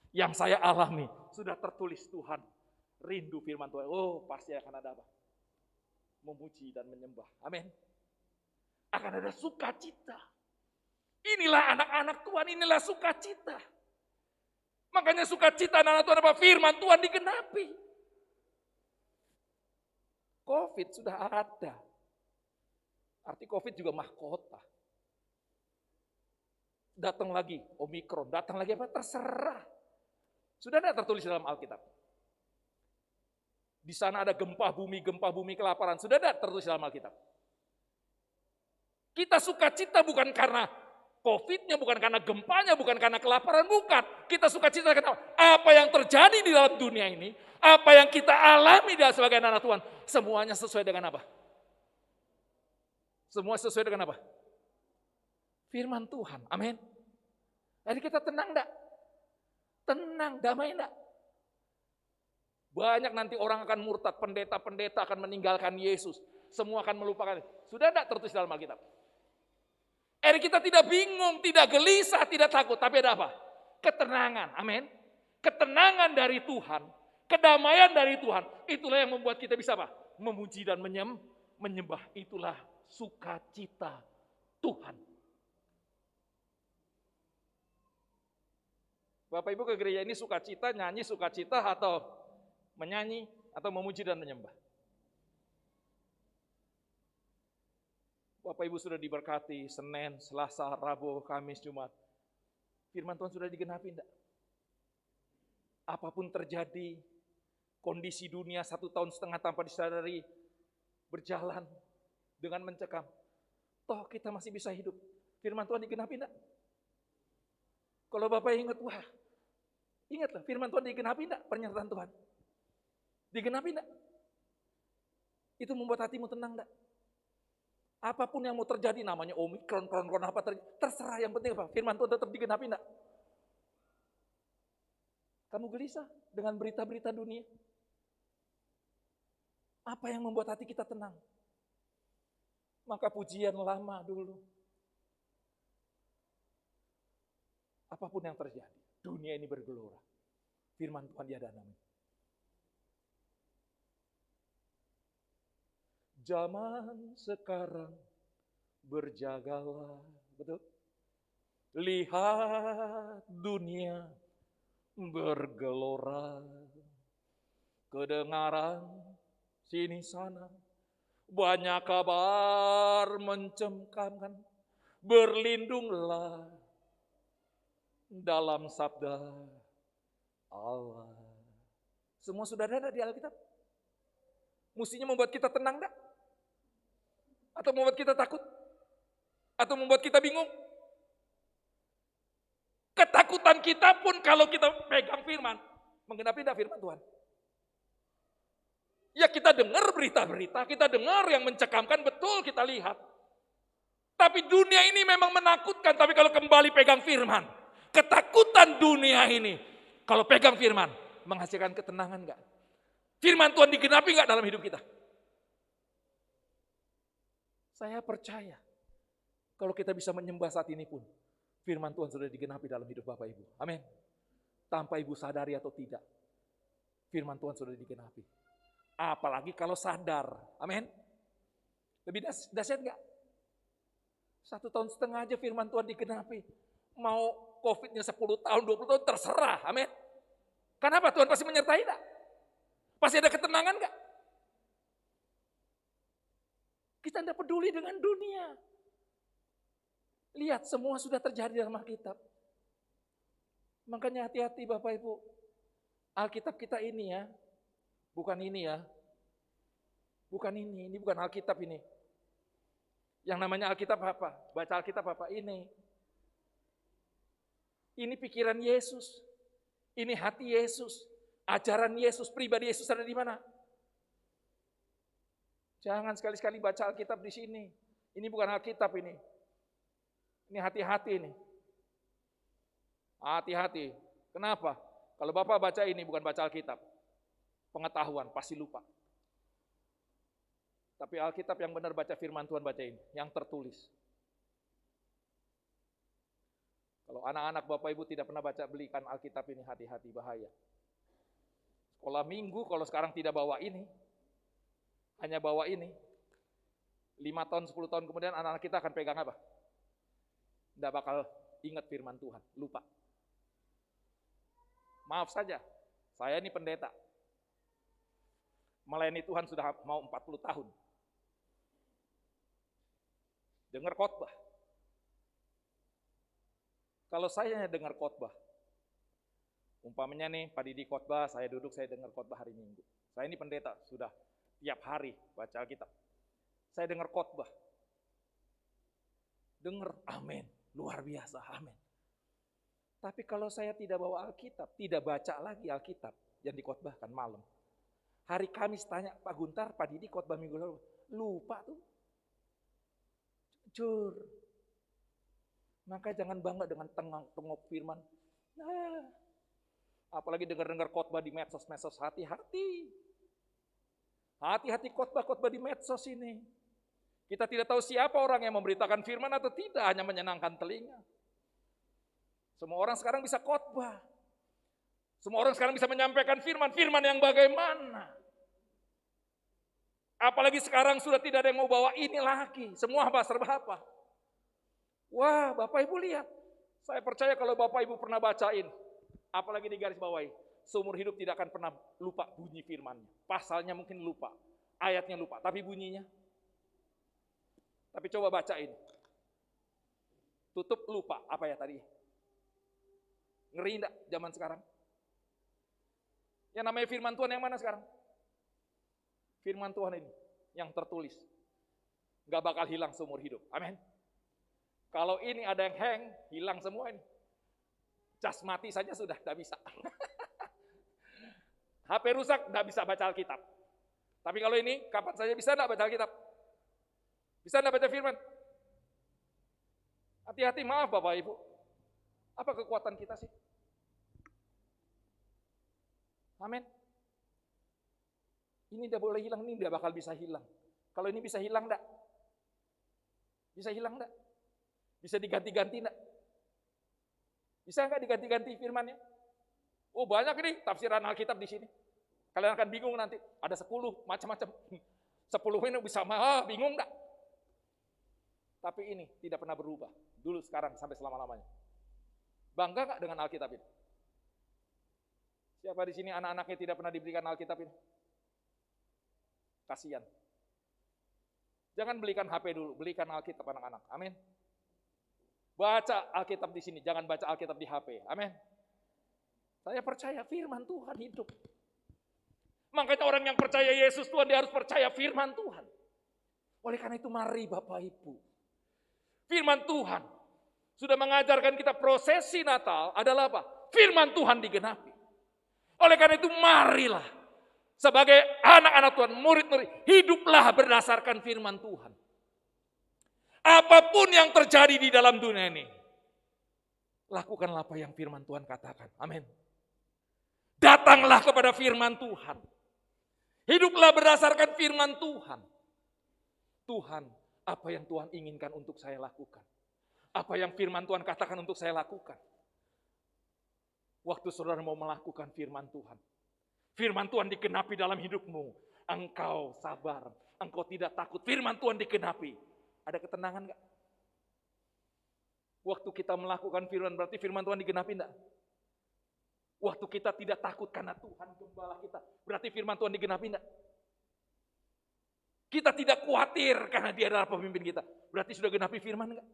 yang saya alami, sudah tertulis Tuhan, rindu firman Tuhan, oh pasti akan ada apa? Memuji dan menyembah, amin. Akan ada sukacita. Inilah anak-anak Tuhan, inilah sukacita. Makanya sukacita anak-anak Tuhan apa? Firman Tuhan digenapi. COVID sudah ada. Arti COVID juga mahkota. Datang lagi Omikron, datang lagi apa? Terserah. Sudah tidak tertulis dalam Alkitab. Di sana ada gempa bumi kelaparan. Sudah tidak tertulis dalam Alkitab. Kita sukacita bukan karena COVID-nya, bukan karena gempanya, bukan karena kelaparan, bukan. Kita sukacita karena apa yang terjadi di dalam dunia ini, apa yang kita alami sebagai anak Tuhan, semuanya sesuai dengan apa? Semua sesuai dengan apa? Firman Tuhan, amin. Jadi kita tenang enggak? Tenang, damai enggak? Banyak nanti orang akan murtad, pendeta-pendeta akan meninggalkan Yesus. Semua akan melupakan. Sudah enggak tertulis dalam Alkitab? Kita tidak bingung, tidak gelisah, tidak takut. Tapi ada apa? Ketenangan, amin. Ketenangan dari Tuhan, kedamaian dari Tuhan. Itulah yang membuat kita bisa apa? Memuji dan menyembah. Itulah sukacita Tuhan. Bapak Ibu ke gereja ini sukacita, nyanyi sukacita atau menyanyi atau memuji dan menyembah? Bapak Ibu sudah diberkati Senin, Selasa, Rabu, Kamis, Jumat. Firman Tuhan sudah digenapi enggak? Apapun terjadi, kondisi dunia 1,5 tahun tanpa disadari, berjalan dengan mencekam. Toh kita masih bisa hidup. Firman Tuhan digenapi enggak? Kalau Bapak ingat, wah, ingatlah firman Tuhan digenapi enggak? Pernyataan Tuhan. Digenapi enggak? Itu membuat hatimu tenang enggak? Apapun yang mau terjadi, namanya Omikron, apa terserah, yang penting apa? Firman Tuhan tetap digenapi enggak? Kamu gelisah dengan berita-berita dunia? Apa yang membuat hati kita tenang? Maka pujian lama dulu. Apapun yang terjadi, dunia ini bergelora. Firman Tuhan diadanakan. Zaman sekarang berjagalah, betul? Lihat dunia bergelora, kedengaran sini sana, banyak kabar mencengkamkan, berlindunglah dalam sabda Allah. Semua sudah ada di Alkitab. Mestinya membuat kita tenang enggak? Atau membuat kita takut? Atau membuat kita bingung? Ketakutan kita pun kalau kita pegang firman, menggenapi enggak firman Tuhan? Ya kita dengar berita-berita, kita dengar yang mencekamkan, betul kita lihat. Tapi dunia ini memang menakutkan, tapi kalau kembali pegang firman, ketakutan dunia ini, kalau pegang firman, menghasilkan ketenangan enggak? Firman Tuhan digenapi enggak dalam hidup kita? Saya percaya, kalau kita bisa menyembah saat ini pun, firman Tuhan sudah digenapi dalam hidup Bapak Ibu. Amin. Tanpa Ibu sadari atau tidak, firman Tuhan sudah digenapi. Apalagi kalau sadar. Amin. Lebih dahsyat enggak? 1,5 tahun aja firman Tuhan digenapi. Mau COVID-nya 10 tahun, 20 tahun, terserah. Amin. Kenapa? Tuhan pasti menyertai enggak? Pasti ada ketenangan enggak? Kita tidak peduli dengan dunia. Lihat, semua sudah terjadi dalam Alkitab. Makanya hati-hati Bapak Ibu. Alkitab kita ini ya, bukan ini ya. Bukan ini bukan Alkitab ini. Yang namanya Alkitab apa? Baca Alkitab apa? Ini. Ini pikiran Yesus. Ini hati Yesus. Ajaran Yesus, pribadi Yesus ada di mana? Jangan sekali-sekali baca Alkitab di sini. Ini bukan Alkitab ini. Ini hati-hati ini. Hati-hati. Kenapa? Kalau Bapak baca ini bukan baca Alkitab. Pengetahuan, pasti lupa. Tapi Alkitab yang benar baca firman Tuhan baca ini. Yang tertulis. Kalau anak-anak Bapak Ibu tidak pernah baca, belikan Alkitab ini, hati-hati, bahaya. Sekolah minggu kalau sekarang tidak bawa ini, hanya bawa ini, 5 tahun, 10 tahun kemudian anak-anak kita akan pegang apa? Tidak bakal ingat firman Tuhan, lupa. Maaf saja, saya ini pendeta. Melayani Tuhan sudah mau 40 tahun. Dengar khotbah. Kalau saya hanya dengar khotbah, umpamanya nih Pak Didi khotbah, saya duduk, saya dengar khotbah hari Minggu. Saya ini pendeta, sudah tiap hari baca Alkitab. Saya dengar khotbah. Dengar, amin, luar biasa, amin. Tapi kalau saya tidak bawa Alkitab, tidak baca lagi Alkitab yang dikhotbahkan malam. Hari Kamis tanya Pak Guntar, Pak Didi khotbah minggu lalu, lupa tuh. Jujur. Maka jangan bangga dengan tengok firman. Nah, apalagi dengar-dengar khotbah di medsos-medsos, hati-hati. Hati-hati khotbah-khotbah di medsos ini. Kita tidak tahu siapa orang yang memberitakan firman atau tidak, hanya menyenangkan telinga. Semua orang sekarang bisa khotbah. Semua orang sekarang bisa menyampaikan firman yang bagaimana. Apalagi sekarang sudah tidak ada yang mau bawa ini lagi. Semua serba apa. Wah, Bapak Ibu lihat. Saya percaya kalau Bapak Ibu pernah bacain, apalagi di garis bawahi, seumur hidup tidak akan pernah lupa bunyi firmannya. Pasalnya mungkin lupa, ayatnya lupa, tapi bunyinya. Tapi coba bacain. Tutup lupa, apa ya tadi? Ngeri enggak zaman sekarang? Yang namanya firman Tuhan yang mana sekarang? Firman Tuhan ini, yang tertulis. Gak bakal hilang seumur hidup, amin. Kalau ini ada yang hang, hilang semua ini. Cas mati saja sudah, tidak bisa. HP rusak, tidak bisa baca Alkitab. Tapi kalau ini, kapan saja bisa tidak baca Alkitab? Bisa tidak baca firman? Hati-hati, maaf Bapak Ibu. Apa kekuatan kita sih? Amin. Ini tidak boleh hilang, ini tidak bakal bisa hilang. Kalau ini bisa hilang tidak? Bisa hilang tidak? Bisa diganti-ganti enggak? Bisa enggak diganti-ganti firmannya? Oh banyak ini tafsiran Alkitab di sini. Kalian akan bingung nanti. Ada 10 macam-macam. 10 ini bisa bingung enggak? Tapi ini tidak pernah berubah. Dulu, sekarang, sampai selama-lamanya. Bangga enggak dengan Alkitab ini? Siapa di sini anak-anaknya tidak pernah diberikan Alkitab ini? Kasihan. Jangan belikan HP dulu, belikan Alkitab anak-anak. Amin. Baca Alkitab di sini, jangan baca Alkitab di HP. Amin. Saya percaya firman Tuhan hidup. Makanya orang yang percaya Yesus Tuhan, dia harus percaya firman Tuhan. Oleh karena itu mari Bapak Ibu. Firman Tuhan sudah mengajarkan kita prosesi Natal adalah apa? Firman Tuhan digenapi. Oleh karena itu marilah sebagai anak-anak Tuhan, murid-murid, hiduplah berdasarkan firman Tuhan. Apapun yang terjadi di dalam dunia ini, lakukanlah apa yang firman Tuhan katakan. Amin. Datanglah kepada firman Tuhan. Hiduplah berdasarkan firman Tuhan. Tuhan, apa yang Tuhan inginkan untuk saya lakukan? Apa yang firman Tuhan katakan untuk saya lakukan? Waktu saudara mau melakukan firman Tuhan, firman Tuhan digenapi dalam hidupmu, engkau sabar, engkau tidak takut, firman Tuhan digenapi. Ada ketenangan enggak? Waktu kita melakukan firman, berarti firman Tuhan digenapi enggak? Waktu kita tidak takut karena Tuhan gembala kita, berarti firman Tuhan digenapi enggak? Kita tidak khawatir karena Dia adalah pemimpin kita, berarti sudah genapi firman enggak?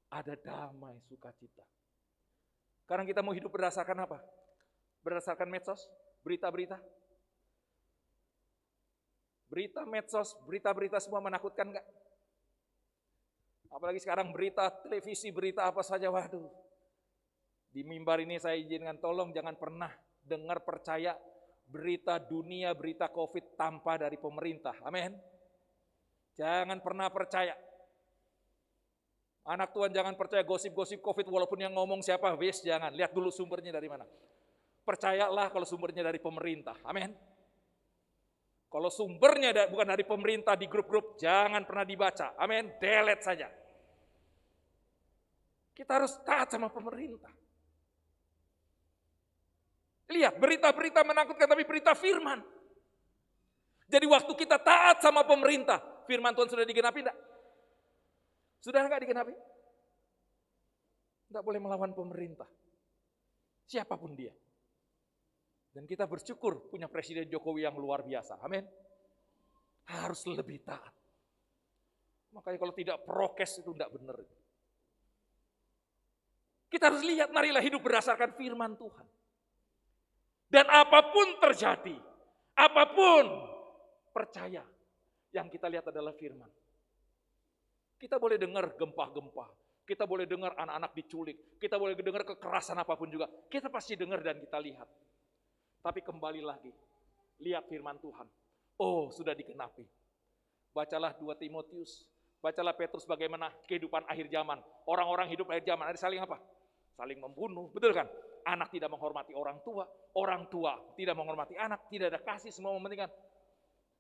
Ada damai, sukacita. Sekarang kita mau hidup berdasarkan apa? Berdasarkan medsos, berita-berita. Berita medsos, berita-berita semua menakutkan enggak? Apalagi sekarang berita televisi, berita apa saja, waduh. Di mimbar ini saya izinkan, tolong jangan pernah dengar percaya berita dunia, berita COVID tanpa dari pemerintah. Amin. Jangan pernah percaya. Anak Tuhan jangan percaya gosip-gosip COVID walaupun yang ngomong siapa, wis jangan. Lihat dulu sumbernya dari mana. Percayalah kalau sumbernya dari pemerintah. Amin. Kalau sumbernya bukan dari pemerintah di grup-grup, jangan pernah dibaca. Amin. Delete saja. Kita harus taat sama pemerintah. Lihat, berita-berita menakutkan tapi berita firman. Jadi waktu kita taat sama pemerintah, firman Tuhan sudah digenapi enggak? Sudah enggak digenapi? Enggak boleh melawan pemerintah. Siapapun dia. Dan kita bersyukur punya Presiden Jokowi yang luar biasa. Amin. Harus lebih taat. Makanya kalau tidak prokes itu enggak benar. Kita harus lihat, marilah hidup berdasarkan firman Tuhan. Dan apapun terjadi, apapun percaya, yang kita lihat adalah firman. Kita boleh dengar gempa-gempa, kita boleh dengar anak-anak diculik, kita boleh dengar kekerasan apapun juga, kita pasti dengar dan kita lihat. Tapi kembali lagi, lihat firman Tuhan. Oh, sudah digenapi. Bacalah 2 Timotius, bacalah Petrus bagaimana kehidupan akhir zaman. Orang-orang hidup akhir zaman, ada saling apa? Saling membunuh, betul kan? Anak tidak menghormati orang tua tidak menghormati anak, tidak ada kasih, semua mementingkan.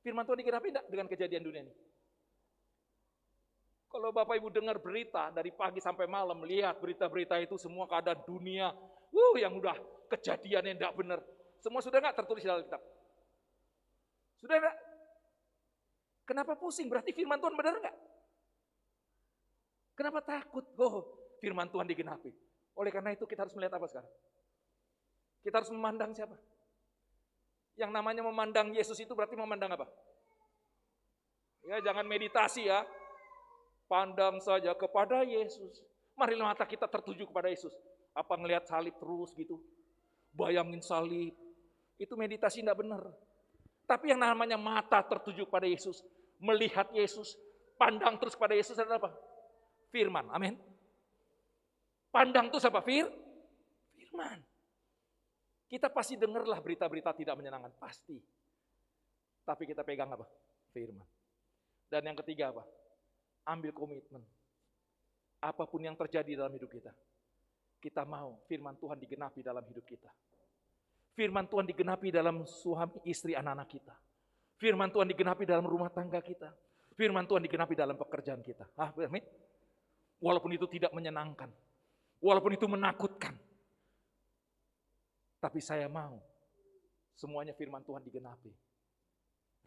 Firman Tuhan digenapi enggak dengan kejadian dunia ini? Kalau Bapak Ibu dengar berita dari pagi sampai malam, lihat berita-berita itu semua keadaan dunia, yang udah kejadian yang enggak benar. Semua sudah enggak tertulis dalam kitab? Sudah enggak? Kenapa pusing? Berarti firman Tuhan benar enggak? Kenapa takut? Firman Tuhan digenapi. Oleh karena itu kita harus melihat apa sekarang? Kita harus memandang siapa? Yang namanya memandang Yesus itu berarti memandang apa? Ya, jangan meditasi ya. Pandang saja kepada Yesus. Marilah mata kita tertuju kepada Yesus. Apa ngelihat salib terus gitu? Bayangin salib. Itu meditasi enggak benar. Tapi yang namanya mata tertuju kepada Yesus, melihat Yesus, pandang terus kepada Yesus adalah apa? Firman. Amin. Pandang terus apa? Firman. Kita pasti dengarlah berita-berita tidak menyenangkan. Pasti. Tapi kita pegang apa? Firman. Dan yang ketiga apa? Ambil komitmen. Apapun yang terjadi dalam hidup kita. Kita mau firman Tuhan digenapi dalam hidup kita. Firman Tuhan digenapi dalam suami, istri, anak-anak kita. Firman Tuhan digenapi dalam rumah tangga kita. Firman Tuhan digenapi dalam pekerjaan kita. Amin. Walaupun itu tidak menyenangkan. Walaupun itu menakutkan. Tapi saya mau semuanya firman Tuhan digenapi.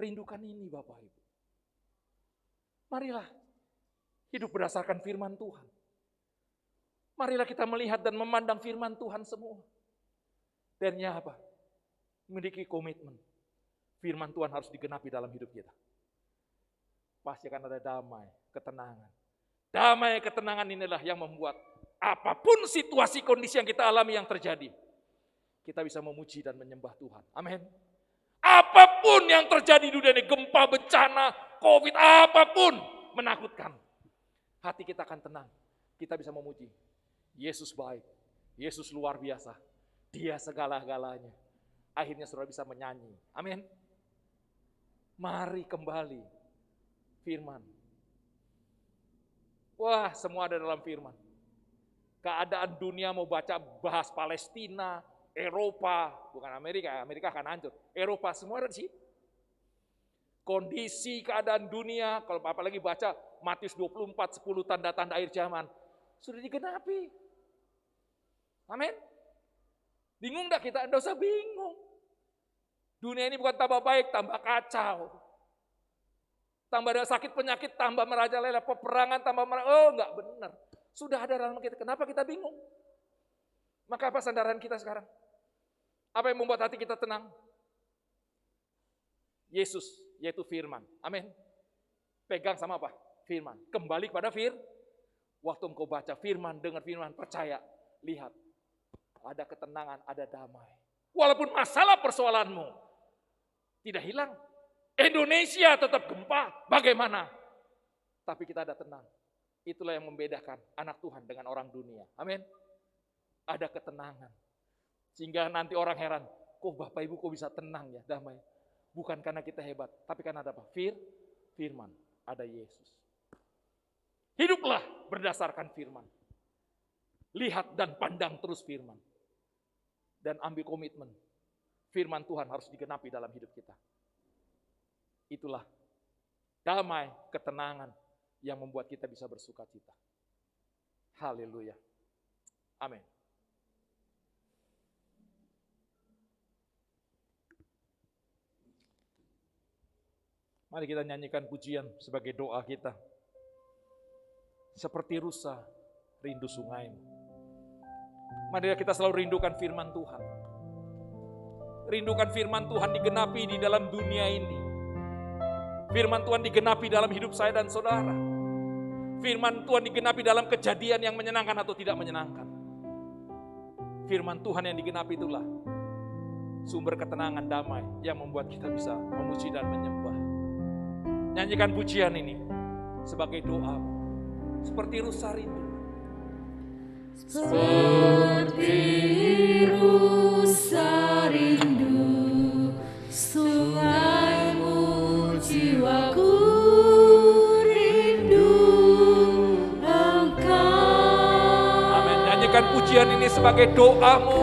Rindukan ini Bapak Ibu. Marilah hidup berdasarkan firman Tuhan. Marilah kita melihat dan memandang firman Tuhan semua. Dan apa? Memiliki komitmen. Firman Tuhan harus digenapi dalam hidup kita. Pasti akan ada damai, ketenangan. Damai, ketenangan inilah yang membuat apapun situasi kondisi yang kita alami yang terjadi, kita bisa memuji dan menyembah Tuhan. Amin. Apapun yang terjadi di dunia ini, gempa, bencana, COVID, apapun menakutkan. Hati kita akan tenang. Kita bisa memuji. Yesus baik. Yesus luar biasa. Dia segala-galanya. akhirnya saudara bisa menyanyi. Amin. Mari kembali firman. Wah, semua ada dalam firman. Keadaan dunia mau bahas Palestina, Eropa, bukan Amerika, Amerika akan hancur. Eropa semua ada di sini. Kondisi keadaan dunia, kalau apalagi baca Matius 24, 10 tanda-tanda akhir zaman, sudah digenapi. Amin. Bingung enggak kita? Enggak usah bingung. Dunia ini bukan tambah baik, tambah kacau. Tambah ada sakit penyakit, tambah merajalela, peperangan, tambah oh enggak benar. Sudah ada dalam kita, kenapa kita bingung? Maka apa sandaran kita sekarang? Apa yang membuat hati kita tenang? Yesus, yaitu firman. Amin. Pegang sama apa? Firman. Kembali kepada waktu engkau baca firman, dengar firman, percaya, lihat. Ada ketenangan, ada damai. Walaupun masalah persoalanmu tidak hilang. Indonesia tetap gempa, bagaimana? Tapi kita ada tenang. Itulah yang membedakan anak Tuhan dengan orang dunia. Amin. Ada ketenangan. Sehingga nanti orang heran, kok Bapak Ibu kok bisa tenang ya, damai. Bukan karena kita hebat, tapi karena ada apa? Firman, ada Yesus. Hiduplah berdasarkan firman. Lihat dan pandang terus firman. Dan ambil komitmen. Firman Tuhan harus digenapi dalam hidup kita. Itulah damai, ketenangan yang membuat kita bisa bersuka cita. Haleluya. Amin. Mari kita nyanyikan pujian sebagai doa kita. Seperti rusa rindu sungaimu. Mari kita selalu rindukan firman Tuhan. Rindukan firman Tuhan digenapi di dalam dunia ini. Firman Tuhan digenapi dalam hidup saya dan saudara. Firman Tuhan digenapi dalam kejadian yang menyenangkan atau tidak menyenangkan. Firman Tuhan yang digenapi itulah sumber ketenangan damai yang membuat kita bisa memuji dan menyembah. Nyanyikan pujian ini sebagai doa. Seperti rusa rindu. Seperti rusa rindu, sungaimu jiwaku rindu engkau. Amin. Nyanyikan pujian ini sebagai doamu.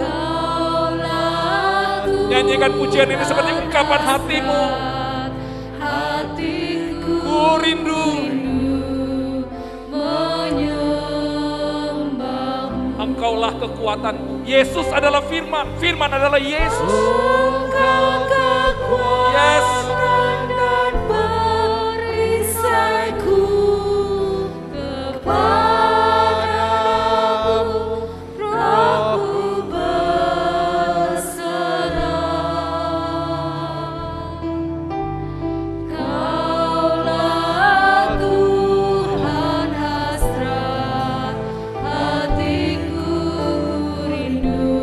Nyanyikan pujian ini seperti ungkapan hatimu. Ku rindu Engkaulah kekuatanku. Yesus adalah firman. Firman adalah Yesus. Engkau kekuatan dan perisaiku. Kepadamu rohku berserah. Kaulah Tuhan hasrat hatiku rindu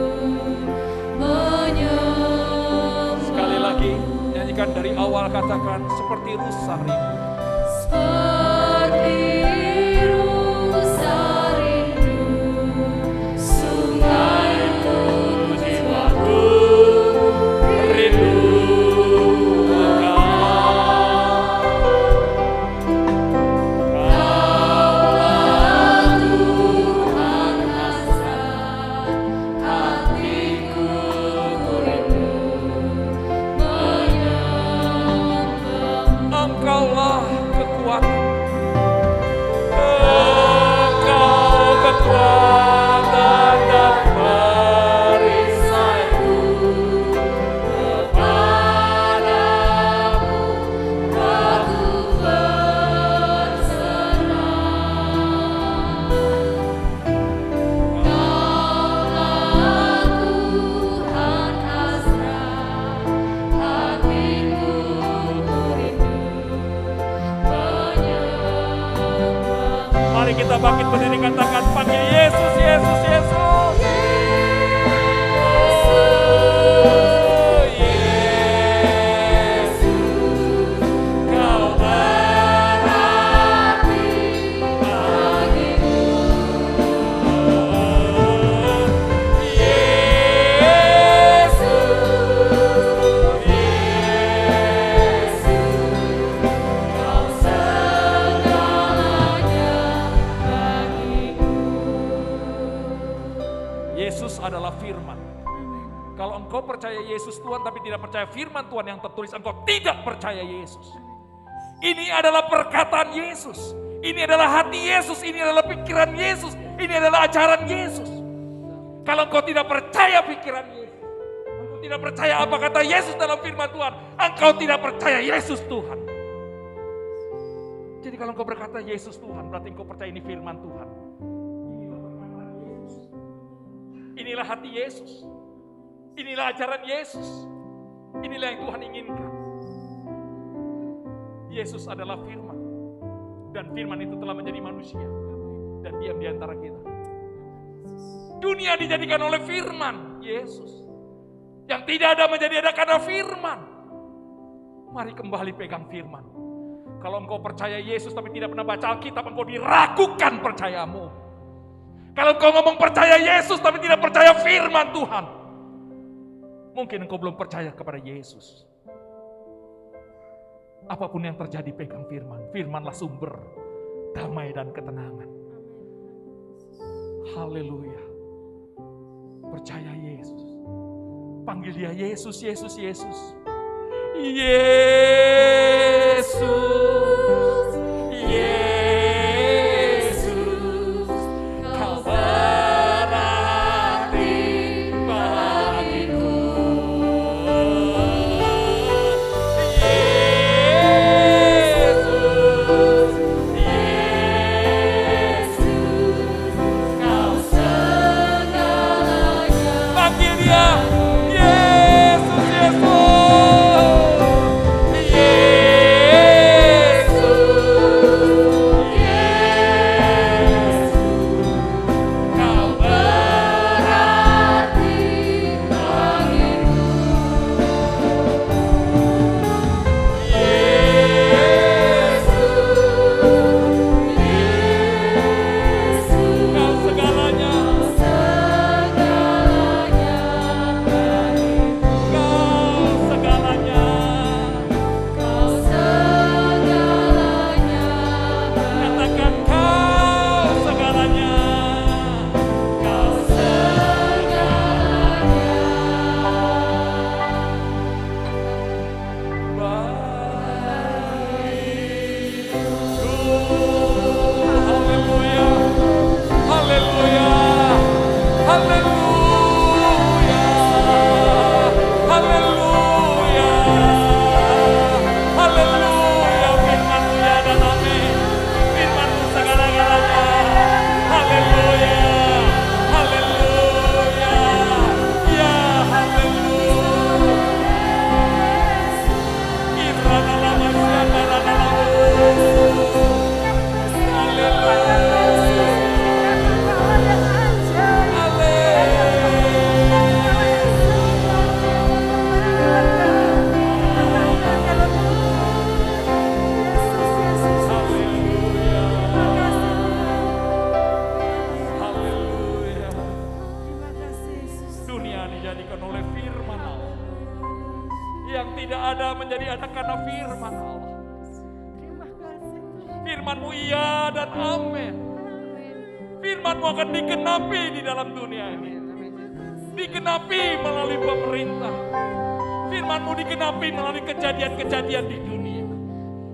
menyembah. Sekali lagi nyanyikan dari awal, katakan seperti rusa rindu. Seperti rusa rindu, sungaimu jiwaku Rindu Kaulah Tuhan hasrat hatiku rindu menyembah. Engkaulah kekuatan. Engkau kekuatan dan perisaiku. Kepadamu aku berserah. Kaulah Tuhan hasrat hatiku rindu menyembah. Mari kita bangkit berdiri, katakan panggil Yesus, Yesus, Yesus. Oh, Yesus, Kau berarti bagiku. Yesus, kalau engkau percaya Yesus Tuhan tapi tidak percaya firman Tuhan yang tertulis, engkau tidak percaya Yesus. Ini adalah perkataan Yesus. Ini adalah hati Yesus, ini adalah pikiran Yesus, ini adalah ajaran Yesus. Kalau engkau tidak percaya pikiran Yesus, engkau tidak percaya apa kata Yesus dalam firman Tuhan, engkau tidak percaya Yesus Tuhan. Jadi kalau engkau berkata Yesus Tuhan, berarti engkau percaya ini firman Tuhan. Inilah perkataan Yesus. Inilah hati Yesus. Inilah ajaran Yesus. Inilah yang Tuhan inginkan. Yesus adalah firman. Dan firman itu telah menjadi manusia. Dan diam di antara kita. Dunia dijadikan oleh firman Yesus. Yang tidak ada menjadi ada karena firman. Mari kembali pegang firman. Kalau engkau percaya Yesus tapi tidak pernah baca Alkitab, engkau diragukan percayamu. Kalau engkau ngomong percaya Yesus tapi tidak percaya firman Tuhan, mungkin engkau belum percaya kepada Yesus. Apapun yang terjadi pegang firman. Firmanlah sumber damai dan ketenangan. Haleluya. Percaya Yesus. Panggil dia Yesus, Yesus, Yesus. Yesus, Yesus, kau berarti bagiku. Yesus, Yesus, kau segalanya. Panggil dia. Firman-Mu iya dan amin. Firman-Mu akan digenapi di dalam dunia ini. Digenapi melalui pemerintah. Firman-Mu digenapi melalui kejadian-kejadian di dunia.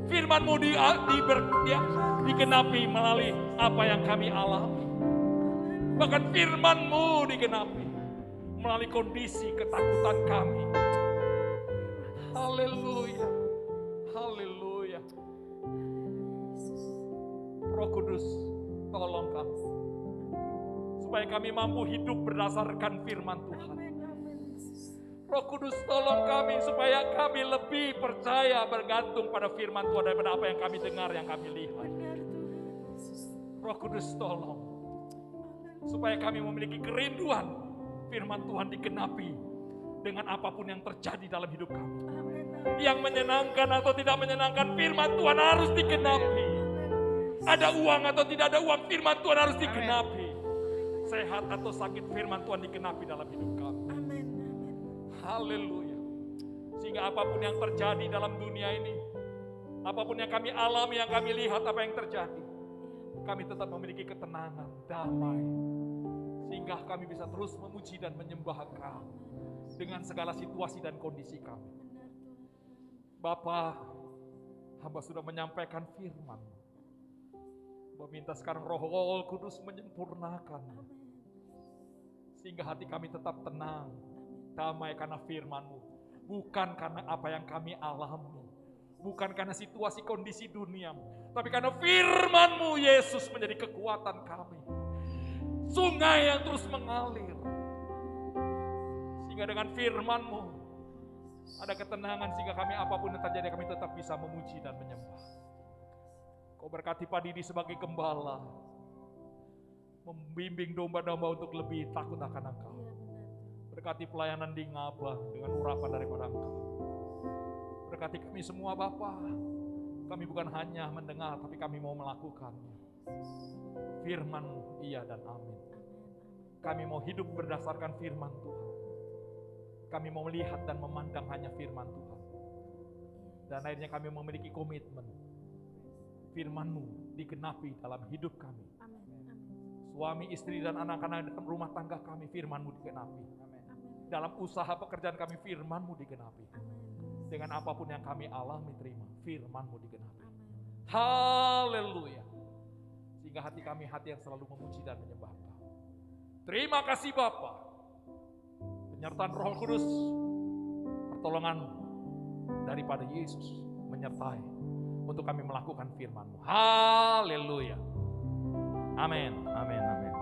Firman-Mu digenapi melalui apa yang kami alami. Bahkan firman-Mu digenapi melalui kondisi ketakutan kami. Haleluya. Haleluya. Roh Kudus, tolong kami. Supaya kami mampu hidup berdasarkan firman Tuhan. Roh Kudus, tolong kami supaya kami lebih percaya bergantung pada firman Tuhan daripada apa yang kami dengar, yang kami lihat. Roh Kudus, tolong. Supaya kami memiliki kerinduan firman Tuhan digenapi dengan apapun yang terjadi dalam hidup kami. Yang menyenangkan atau tidak menyenangkan, firman Tuhan harus digenapi. Ada uang atau tidak ada uang, firman Tuhan harus digenapi. Sehat atau sakit, firman Tuhan digenapi dalam hidup kami. Haleluya. Sehingga apapun yang terjadi dalam dunia ini, apapun yang kami alami, yang kami lihat, apa yang terjadi, kami tetap memiliki ketenangan, damai. Sehingga kami bisa terus memuji dan menyembah Engkau. dengan segala situasi dan kondisi kami. Bapa, hamba sudah menyampaikan firman. Meminta sekarang Roh Kudus menyempurnakan. Sehingga hati kami tetap tenang, damai karena firman-Mu. Bukan karena apa yang kami alami. Bukan karena situasi kondisi dunia. Tapi karena firman-Mu Yesus menjadi kekuatan kami. Sungai yang terus mengalir. Sehingga dengan firman-Mu ada ketenangan sehingga kami apapun yang terjadi kami tetap bisa memuji dan menyembah. Kau berkati Pak Didi sebagai gembala. Membimbing domba-domba untuk lebih takut akan Engkau. Berkati pelayanan di Ngabah dengan urapan daripada Engkau. Berkati kami semua Bapa. Kami bukan hanya mendengar tapi kami mau melakukannya. Firman-Mu iya dan amin. Kami mau hidup berdasarkan firman Tuhan. Kami mau melihat dan memandang hanya firman Tuhan. Dan akhirnya kami memiliki komitmen. Firman-Mu digenapi dalam hidup kami. Suami, istri, dan anak-anak dalam rumah tangga kami, firman-Mu digenapi. Dalam usaha pekerjaan kami, firman-Mu digenapi. Dengan apapun yang kami alami, terima. Firman-Mu digenapi. Haleluya. Sehingga hati kami hati yang selalu memuji dan menyembah Engkau. Terima kasih Bapa. Penyertaan Roh Kudus, pertolongan daripada Yesus menyertai untuk kami melakukan firman-Mu. Haleluya. Amin, amin, amin.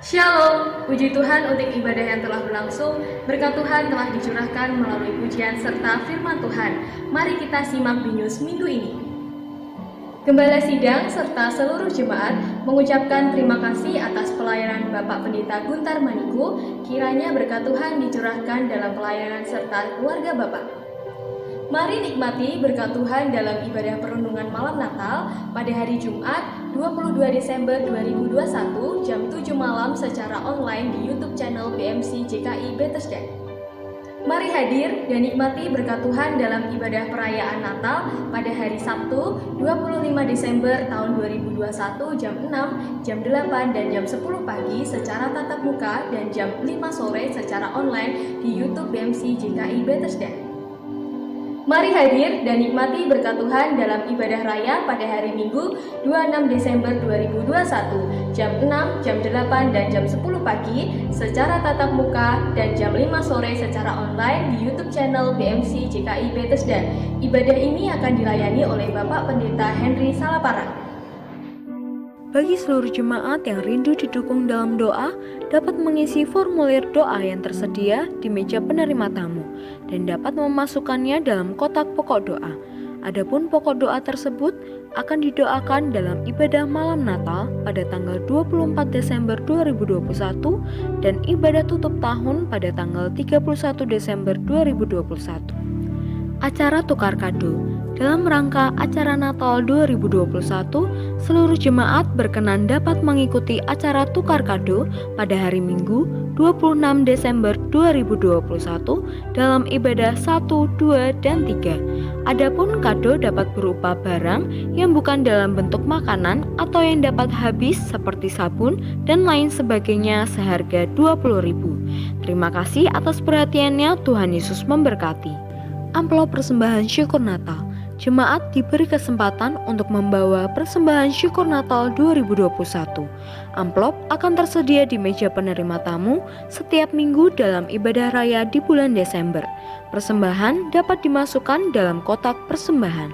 Shalom, puji Tuhan untuk ibadah yang telah berlangsung. Berkat Tuhan telah dicurahkan melalui pujian serta firman Tuhan. Mari kita simak di news minggu ini. Gembala Sidang serta seluruh jemaat mengucapkan terima kasih atas pelayanan Bapak Pendeta Guntar Maniku. Kiranya berkat Tuhan dicurahkan dalam pelayanan serta keluarga Bapak. Mari nikmati berkat Tuhan dalam ibadah perundungan malam Natal pada hari Jumat 22 Desember 2021 jam 7 malam secara online di YouTube channel BMC JKI Bethesda. Mari hadir dan nikmati berkat Tuhan dalam ibadah perayaan Natal pada hari Sabtu 25 Desember tahun 2021 jam 6, jam 8, dan jam 10 pagi secara tatap muka dan jam 5 sore secara online di YouTube BMC JKI Bethesda. Mari hadir dan nikmati berkat Tuhan dalam ibadah raya pada hari Minggu 26 Desember 2021 jam 6, jam 8, dan jam 10 pagi secara tatap muka dan jam 5 sore secara online di YouTube channel BMC JKI Bethesda. Ibadah ini akan dilayani oleh Bapak Pendeta Henry Salaparang. Bagi seluruh jemaat yang rindu didukung dalam doa, dapat mengisi formulir doa yang tersedia di meja penerima tamu dan dapat memasukkannya dalam kotak pokok doa. Adapun pokok doa tersebut akan didoakan dalam ibadah malam Natal pada tanggal 24 Desember 2021 dan ibadah tutup tahun pada tanggal 31 Desember 2021. Acara tukar kado. Dalam rangka acara Natal 2021, seluruh jemaat berkenan dapat mengikuti acara tukar kado pada hari Minggu 26 Desember 2021 dalam ibadah 1, 2, dan 3. Adapun kado dapat berupa barang yang bukan dalam bentuk makanan atau yang dapat habis seperti sabun dan lain sebagainya seharga Rp20.000. Terima kasih atas perhatiannya, Tuhan Yesus memberkati. Amplop persembahan syukur Natal. Jemaat diberi kesempatan untuk membawa persembahan syukur Natal 2021. Amplop akan tersedia di meja penerima tamu setiap minggu dalam ibadah raya di bulan Desember. Persembahan dapat dimasukkan dalam kotak persembahan.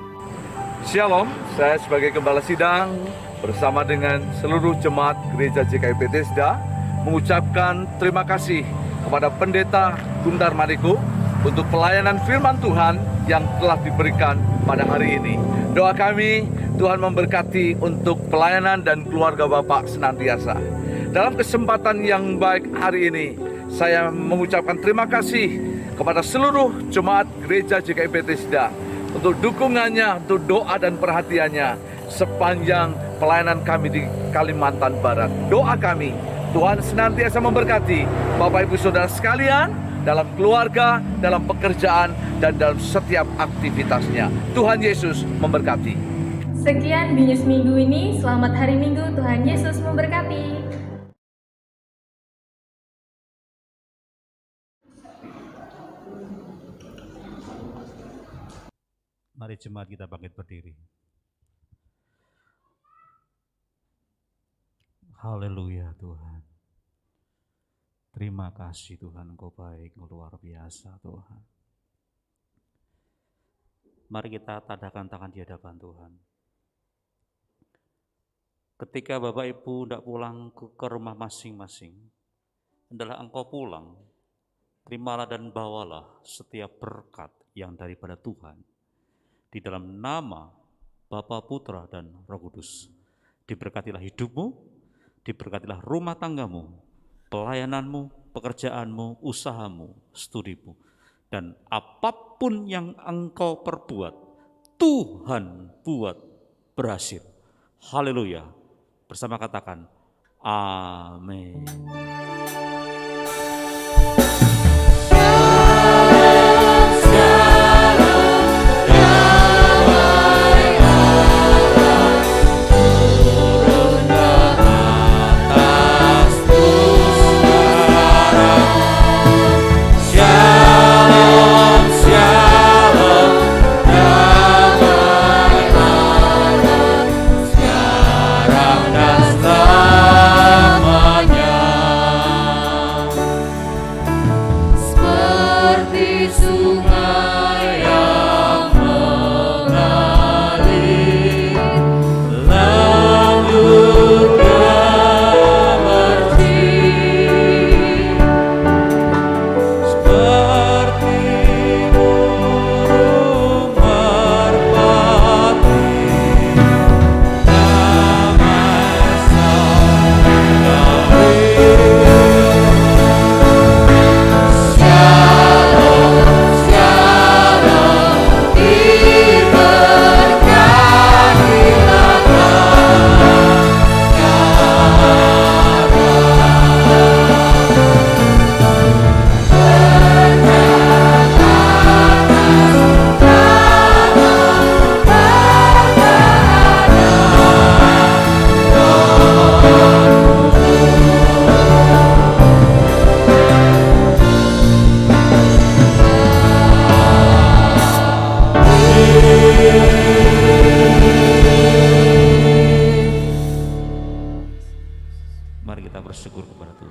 Shalom, saya sebagai Gembala Sidang bersama dengan seluruh jemaat Gereja JKI Bethesda mengucapkan terima kasih kepada Pendeta Guntar Maniku untuk pelayanan firman Tuhan yang telah diberikan pada hari ini. Doa kami, Tuhan memberkati untuk pelayanan dan keluarga Bapak senantiasa. Dalam kesempatan yang baik hari ini, saya mengucapkan terima kasih kepada seluruh jemaat Gereja JKI Bethesda untuk dukungannya, untuk doa dan perhatiannya sepanjang pelayanan kami di Kalimantan Barat. Doa kami, Tuhan senantiasa memberkati Bapak Ibu Saudara sekalian, dalam keluarga, dalam pekerjaan, dan dalam setiap aktivitasnya. Tuhan Yesus memberkati. Sekian Binus Minggu ini, selamat hari Minggu, Tuhan Yesus memberkati. Mari jemaat kita bangkit berdiri. Haleluya Tuhan. Terima kasih Tuhan, Engkau baik, Engkau luar biasa Tuhan. Mari kita tadahkan tangan di hadapan Tuhan. Ketika Bapak Ibu hendak pulang ke rumah masing-masing, adalah Engkau pulang, terimalah dan bawalah setiap berkat yang daripada Tuhan. Di dalam nama Bapa, Putra, dan Roh Kudus. Diberkatilah hidupmu, diberkatilah rumah tanggamu, pelayananmu, pekerjaanmu, usahamu, studimu, dan apapun yang engkau perbuat, Tuhan buat berhasil. Haleluya. Bersama katakan, amin. Sekarang dan selamanya.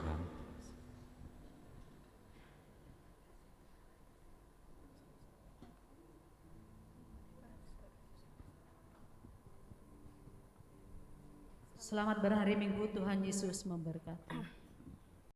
Tuhan. Selamat berhari Minggu, Tuhan Yesus memberkati.